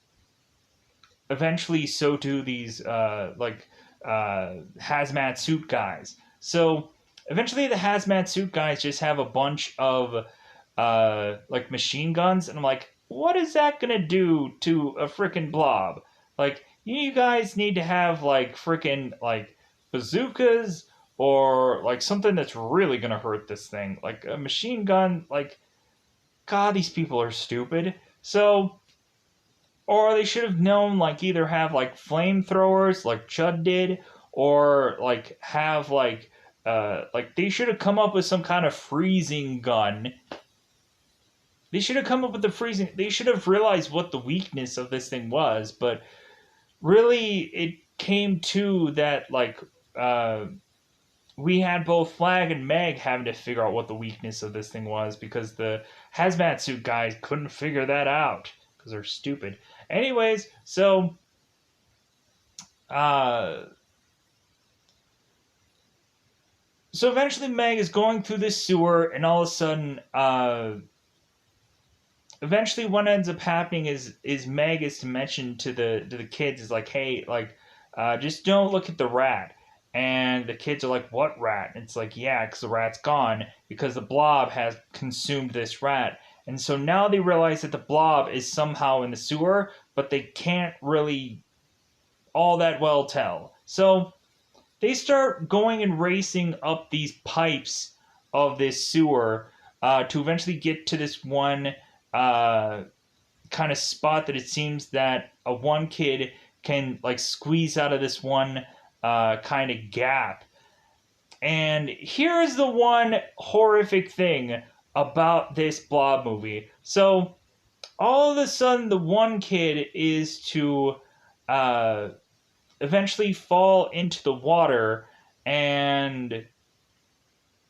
eventually so do these hazmat suit guys. So eventually the hazmat suit guys just have a bunch of like machine guns, and I'm like, what is that gonna do to a freaking blob? Like, you guys need to have like freaking like bazookas, or like something that's really gonna hurt this thing, like a machine gun. Like, God, these people are stupid. So, or they should have known, like, either have like flamethrowers like Chud did, or like have like they should have come up with some kind of freezing gun. They should have come up with the freezing. They should have realized what the weakness of this thing was, but really it came to that, like, uh, we had both Flag and Meg having to figure out what the weakness of this thing was, because the hazmat suit guys couldn't figure that out because they're stupid. Anyways, uh, so eventually Meg is going through this sewer, and all of a sudden, eventually what ends up happening is Meg is to mention to the kids, is like, hey, like, just don't look at the rat. And the kids are like, what rat? And it's like, yeah, because the rat's gone, because the blob has consumed this rat. And so now they realize that the blob is somehow in the sewer, but they can't really all that well tell. So they start going and racing up these pipes of this sewer to eventually get to this one uh, kind of spot that it seems that a one kid can like squeeze out of this one kind of gap. And here is the one horrific thing about this Blob movie. So all of a sudden, the one kid is to uh, eventually fall into the water, and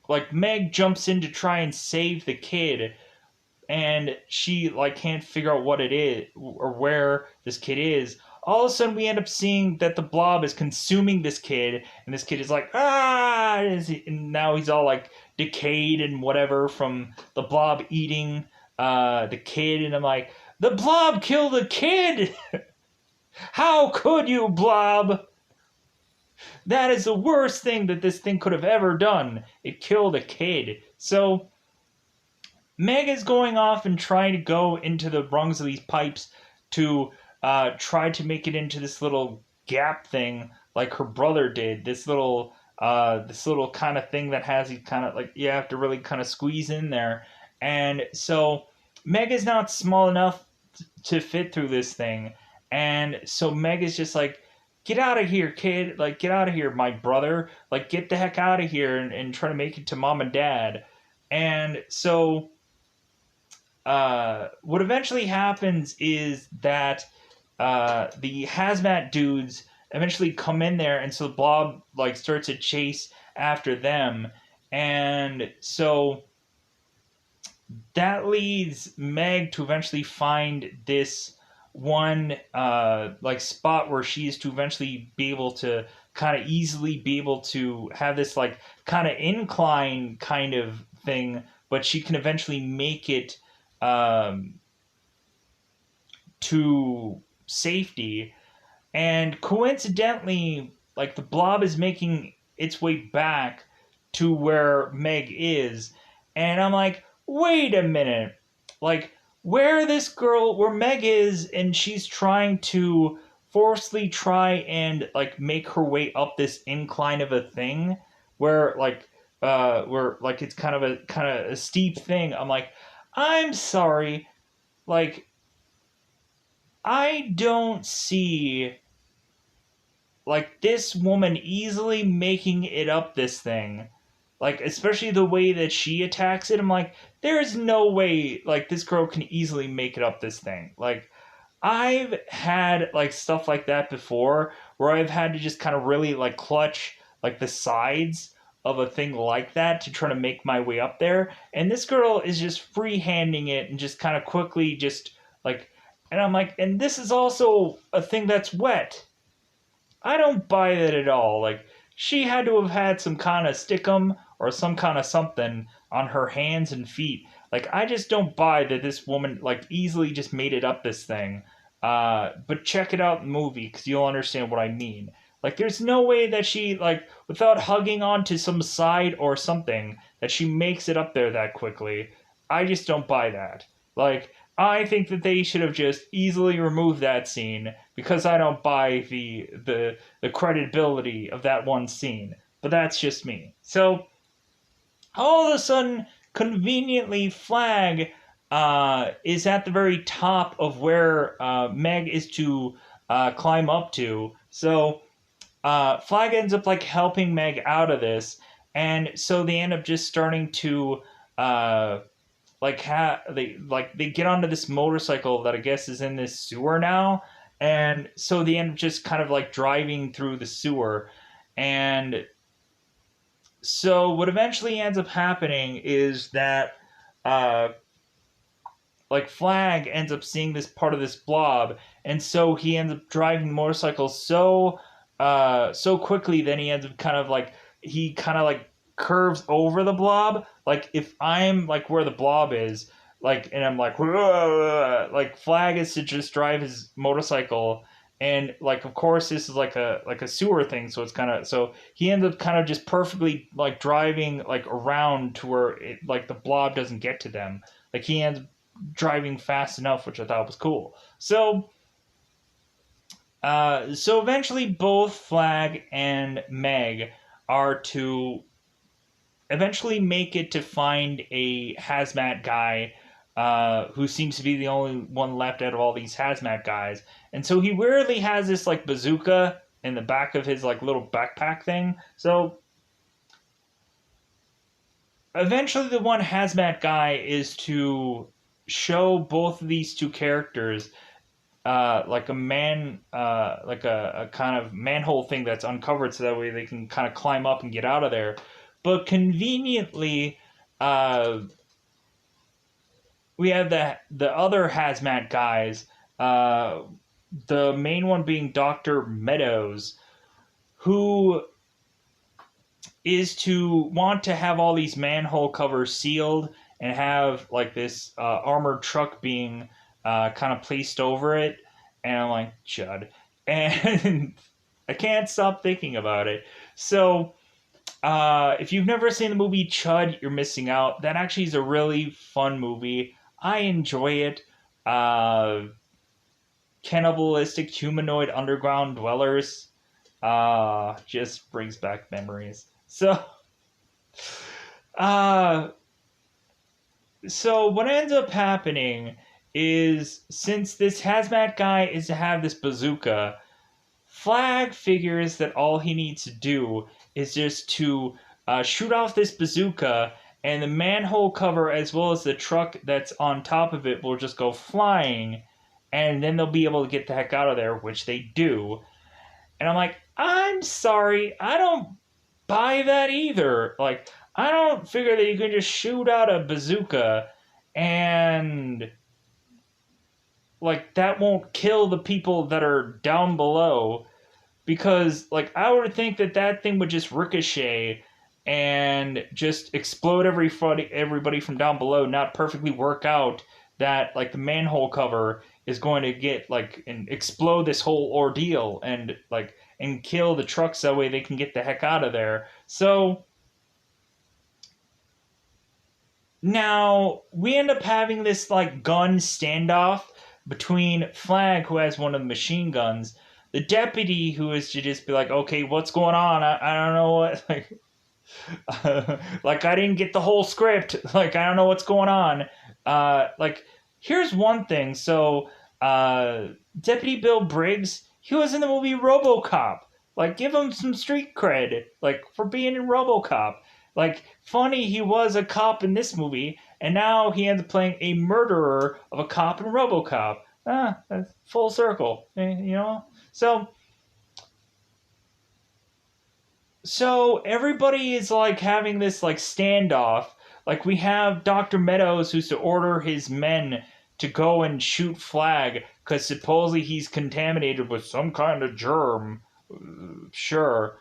like Meg jumps in to try and save the kid, and she like can't figure out what it is or where this kid is. All of a sudden we end up seeing that the blob is consuming this kid, and this kid is like, ah, and now he's all like decayed and whatever from the blob eating the kid. And I'm like, the blob killed the kid. How could you, Blob? That is the worst thing that this thing could have ever done. It killed a kid. So Meg is going off and trying to go into the rungs of these pipes to try to make it into this little gap thing, like her brother did. This little kind of thing that has these kind of like, you have to really kind of squeeze in there. And so Meg is not small enough to fit through this thing, and so Meg is just like, get out of here, kid. Like, get out of here, my brother. Like, get the heck out of here, and try to make it to mom and dad. And so what eventually happens is that the hazmat dudes eventually come in there, and so Blob like starts a chase after them, and so that leads Meg to eventually find this one like spot where she is to eventually be able to kind of easily be able to have this like kind of incline kind of thing, but she can eventually make it um, to safety. And coincidentally, like the blob is making its way back to where Meg is, and I'm like, wait a minute, like where Meg is, and she's trying to forcefully try and like make her way up this incline of a thing, where like it's kind of a steep thing. I'm like, I'm sorry, like I don't see like this woman easily making it up this thing Like, especially the way that she attacks it, I'm like, there's no way, like, this girl can easily make it up this thing. Like, I've had, like, stuff like that before where I've had to just kind of really, like, clutch, like, the sides of a thing like that to try to make my way up there. And this girl is just free-handing it and just kind of quickly just, like, and I'm like, and this is also a thing that's wet. I don't buy that at all. Like, she had to have had some kind of stickum or some kind of something on her hands and feet. Like, I just don't buy that this woman, like, easily just made it up this thing. But check it out in the movie because you'll understand what I mean. Like, there's no way that she, like, without hugging onto some side or something, that she makes it up there that quickly. I just don't buy that. Like, I think that they should have just easily removed that scene because I don't buy the credibility of that one scene. But that's just me. So all of a sudden, conveniently, Flag is at the very top of where Meg is to climb up to. So Flag ends up like helping Meg out of this, and so they end up just starting to they get onto this motorcycle that I guess is in this sewer now, and so they end up just kind of like driving through the sewer, and so what eventually ends up happening is that uh, like Flag ends up seeing this part of this blob, and so he ends up driving the motorcycle so quickly. Then he ends up he kind of like curves over the blob. Like if I'm like where the blob is, like and I'm like Flag is to just drive his motorcycle. And like, of course, this is like a sewer thing, so it's kind of so he ends up kind of just perfectly like driving like around to where like the blob doesn't get to them. Like he ends up driving fast enough, which I thought was cool. So eventually, both Flag and Meg are to eventually make it to find a hazmat guy who seems to be the only one left out of all these hazmat guys. And so he weirdly has this like bazooka in the back of his like little backpack thing. So eventually the one hazmat guy is to show both of these two characters like a kind of manhole thing that's uncovered so that way they can kind of climb up and get out of there. But conveniently, we have the other hazmat guys, the main one being Dr. Meadows, who is to want to have all these manhole covers sealed and have like this armored truck being kind of placed over it. And I'm like, Chud. And I can't stop thinking about it. So if you've never seen the movie Chud, you're missing out. That actually is a really fun movie. I enjoy it. Cannibalistic humanoid underground dwellers just brings back memories. Uh, so what ends up happening is since this hazmat guy is to have this bazooka, Flag figures that all he needs to do is just to shoot off this bazooka, and the manhole cover as well as the truck that's on top of it will just go flying, and then they'll be able to get the heck out of there, which they do. And I'm like, I'm sorry, I don't buy that either. Like, I don't figure that you can just shoot out a bazooka and like that won't kill the people that are down below, because like I would think that that thing would just ricochet and just explode everybody from down below, not perfectly work out that like the manhole cover is going to get like and explode this whole ordeal and like and kill the trucks that way they can get the heck out of there. So now we end up having this like gun standoff between Flag, who has one of the machine guns, the deputy, who is to just be like, okay, what's going on? I don't know what, like I didn't get the whole script. Like, I don't know what's going on. Like, here's one thing. So, Deputy Bill Briggs, he was in the movie RoboCop. Like, give him some street cred, like, for being in RoboCop. Like, funny, he was a cop in this movie, and now he ends up playing a murderer of a cop in RoboCop. That's full circle, you know. So everybody is like having this like standoff. Like we have Dr. Meadows who's to order his men to go and shoot Flag because supposedly he's contaminated with some kind of germ. Sure.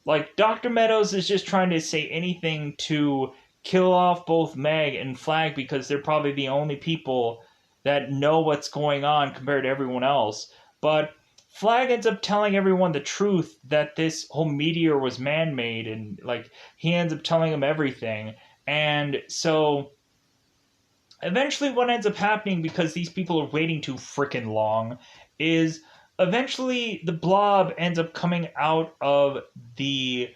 Like Dr. Meadows is just trying to say anything to kill off both Meg and Flag because they're probably the only people that know what's going on compared to everyone else. But Flag ends up telling everyone the truth that this whole meteor was man-made, and like he ends up telling them everything. And so eventually what ends up happening, because these people are waiting too freaking long, is eventually the Blob ends up coming out of the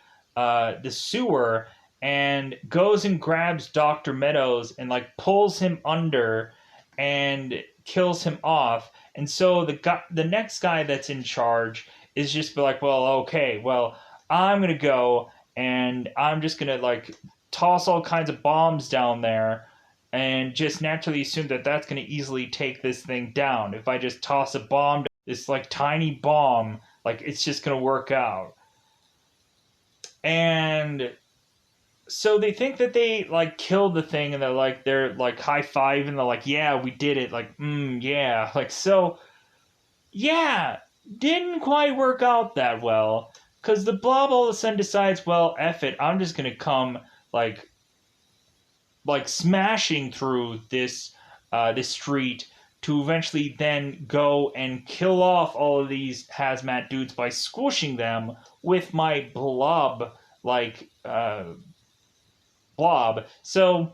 sewer and goes and grabs Dr. Meadows and like pulls him under and kills him off. And so the next guy that's in charge is just like, well, okay, well, I'm gonna go and I'm just gonna like toss all kinds of bombs down there and just naturally assume that that's going to easily take this thing down. If I just toss a bomb, this like tiny bomb, like it's just going to work out. And so they think that they like killed the thing, and they're like high five, and they're like, yeah, we did it. Like, yeah, like so, yeah, didn't quite work out that well because the Blob all of a sudden decides, well, F it, I'm just going to come like smashing through this street to eventually then go and kill off all of these hazmat dudes by squishing them with my like blob. So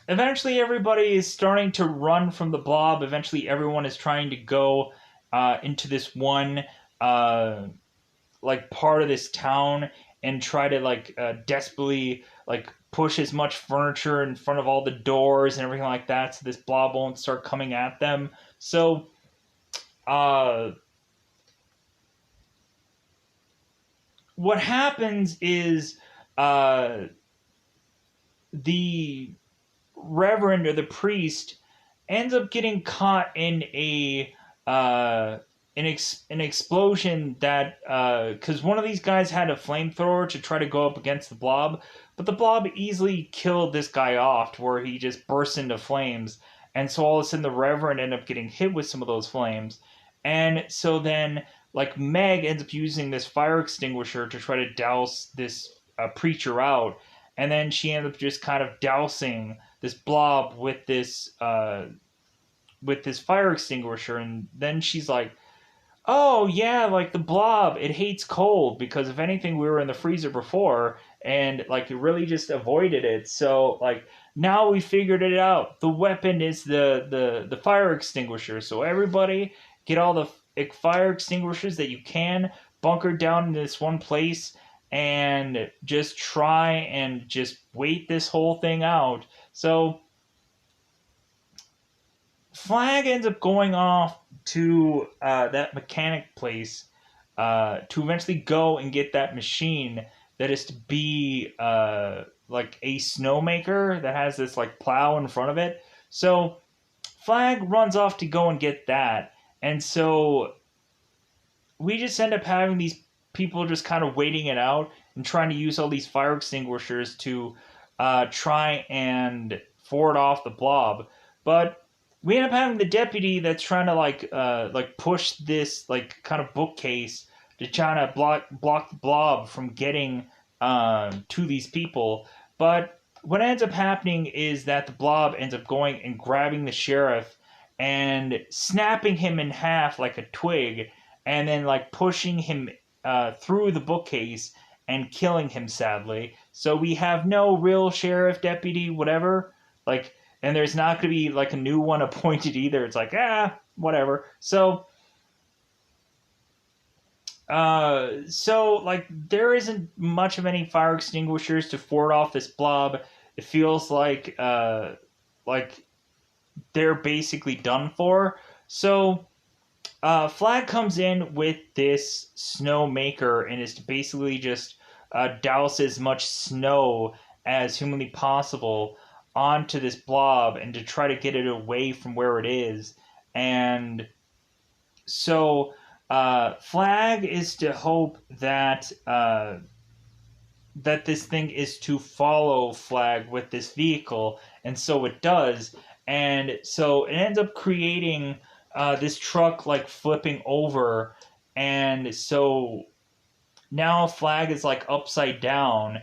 eventually everybody is starting to run from the Blob. Eventually everyone is trying to go into this one like part of this town and try to like desperately like push as much furniture in front of all the doors and everything like that so this Blob won't start coming at them. So uh what happens is uh the reverend or the priest ends up getting caught in a an explosion that because one of these guys had a flamethrower to try to go up against the Blob, but the Blob easily killed this guy off to where he just burst into flames, and so all of a sudden the Reverend ended up getting hit with some of those flames, and so then like Meg ends up using this fire extinguisher to try to douse this preacher out, and then she ends up just kind of dousing this Blob with this fire extinguisher, and then she's like, oh yeah, like the Blob, it hates cold because if anything, we were in the freezer before, and like it really just avoided it. So like now we figured it out. The weapon is the fire extinguisher. So everybody get all the fire extinguishers that you can, bunker down in this one place, and just try and just wait this whole thing out. So Flag ends up going off to that mechanic place to eventually go and get that machine that is to be like a snowmaker that has this like plow in front of it. So Flag runs off to go and get that, and so we just end up having these people just kind of waiting it out and trying to use all these fire extinguishers to try and ford off the Blob, but we end up having the deputy that's trying to like push this like kind of bookcase to try to block the Blob from getting to these people. But what ends up happening is that the Blob ends up going and grabbing the sheriff and snapping him in half like a twig, and then like pushing him through the bookcase and killing him sadly. So we have no real sheriff, deputy, whatever. Like, and there's not going to be like a new one appointed either. It's like, whatever. So like there isn't much of any fire extinguishers to ford off this Blob. It feels like they're basically done for. So Flag comes in with this snow maker and is to basically just douse as much snow as humanly possible onto this blob and to try to get it away from where it is. And so Flag is to hope that that this thing is to follow Flag with this vehicle, and so it does. And so it ends up creating this truck like flipping over, and so now Flag is like upside down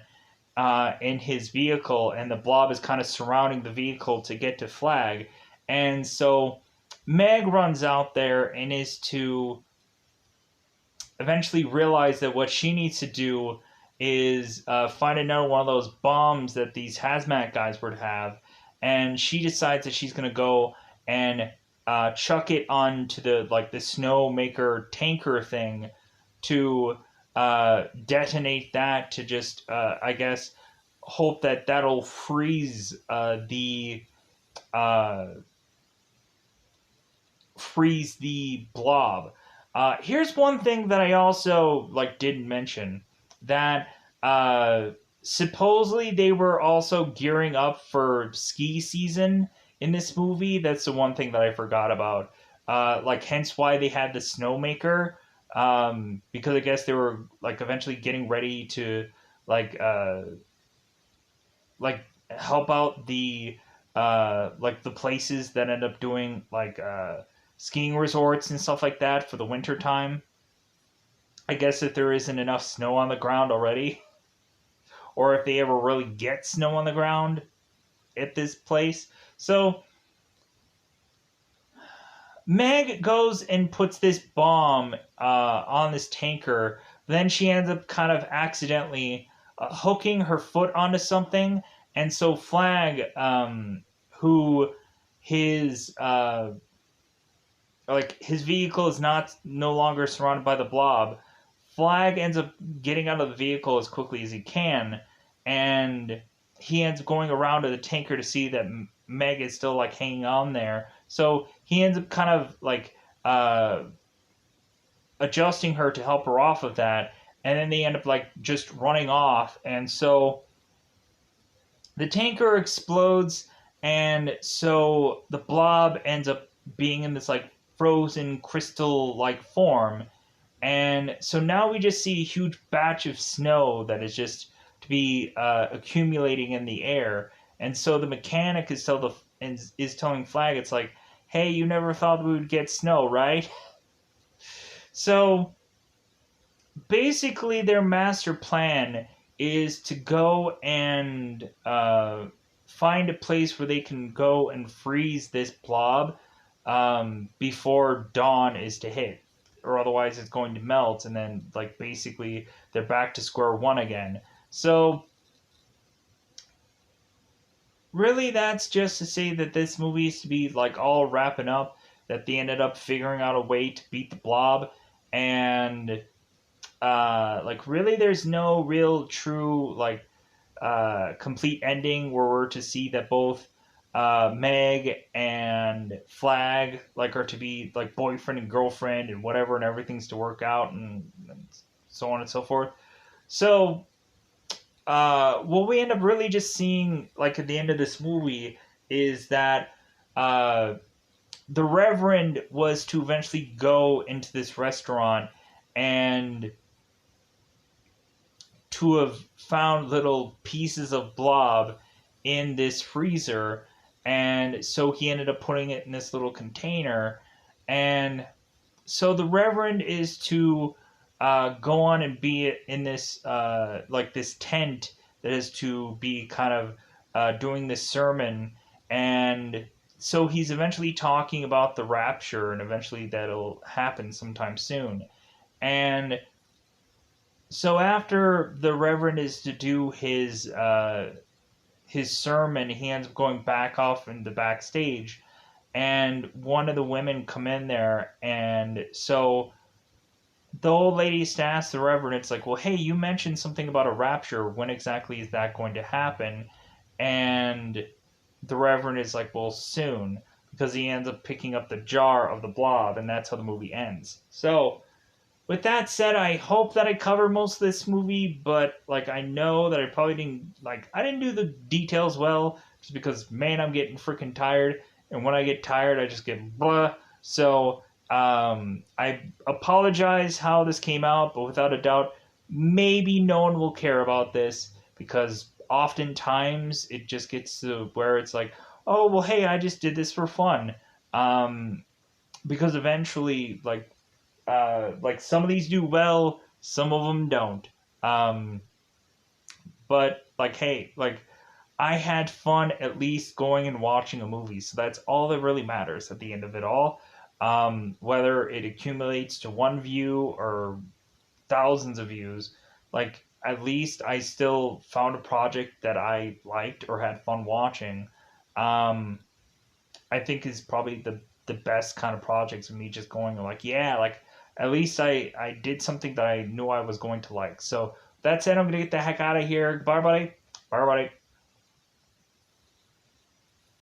in his vehicle, and the blob is kind of surrounding the vehicle to get to Flag. And so Meg runs out there and is to eventually realize that what she needs to do is find another one of those bombs that these hazmat guys would have, and she decides that she's going to go and chuck it onto the snowmaker tanker thing to detonate that, to just I guess hope that that'll uh, freeze the blob. Here's one thing that I also didn't mention, that supposedly they were also gearing up for ski season in this movie. That's the one thing that I forgot about. Hence why they had the snowmaker, because I guess they were eventually getting ready to like uh, like help out the places that end up doing skiing resorts and stuff like that for the winter time. I guess if there isn't enough snow on the ground already, or if they ever really get snow on the ground at this place. So Meg goes and puts this bomb on this tanker. Then she ends up kind of accidentally hooking her foot onto something, and so Flag, who his his vehicle is no longer surrounded by the blob. Flag ends up getting out of the vehicle as quickly as he can, and he ends up going around to the tanker to see that Meg is still hanging on there. So he ends up kind of adjusting her to help her off of that, and then they end up just running off, and so the tanker explodes, and so the blob ends up being in this frozen crystal form. And so now we just see a huge batch of snow that is just to be accumulating in the air. And so the mechanic is telling Flag, it's like, hey, you never thought we would get snow, right? So basically their master plan is to go and find a place where they can go and freeze this blob before dawn is to hit, or otherwise it's going to melt, and then basically they're back to square one again. So really that's just to say that this movie is to be all wrapping up, that they ended up figuring out a way to beat the blob, and really there's no real true complete ending where we're to see that both Meg and Flag are to be boyfriend and girlfriend and whatever, and everything's to work out, and so on and so forth. So what we end up really just seeing at the end of this movie is that the Reverend was to eventually go into this restaurant and to have found little pieces of blob in this freezer, and so he ended up putting it in this little container. And so the Reverend is to go on and be in this this tent that is to be kind of doing this sermon. And so he's eventually talking about the rapture, and eventually that'll happen sometime soon. And so after the Reverend is to do his sermon, he ends up going back off in the backstage, and one of the women come in there, and so the old lady is to ask the Reverend, it's like, well, hey, you mentioned something about a rapture. When exactly is that going to happen? And the Reverend is like, well, soon, because he ends up picking up the jar of the blob, and that's how the movie ends. So with that said, I hope that I cover most of this movie, but like I know that I probably didn't I didn't do the details well just because man, I'm getting freaking tired, and when I get tired, I just get blah. So I apologize how this came out, but without a doubt, maybe no one will care about this because oftentimes it just gets to where it's like, oh well, hey, I just did this for fun. Um, because eventually, like some of these do well, some of them don't. Um, but like, hey, like I had fun at least going and watching a movie, so that's all that really matters at the end of it all. Whether it accumulates to one view or thousands of views, like at least I still found a project that I liked or had fun watching. Um, I think is probably the best kind of projects of me just going like, yeah, like at least I did something that I knew I was going to like. So that said, I'm gonna get the heck out of here. Bye, buddy. Bye, buddy.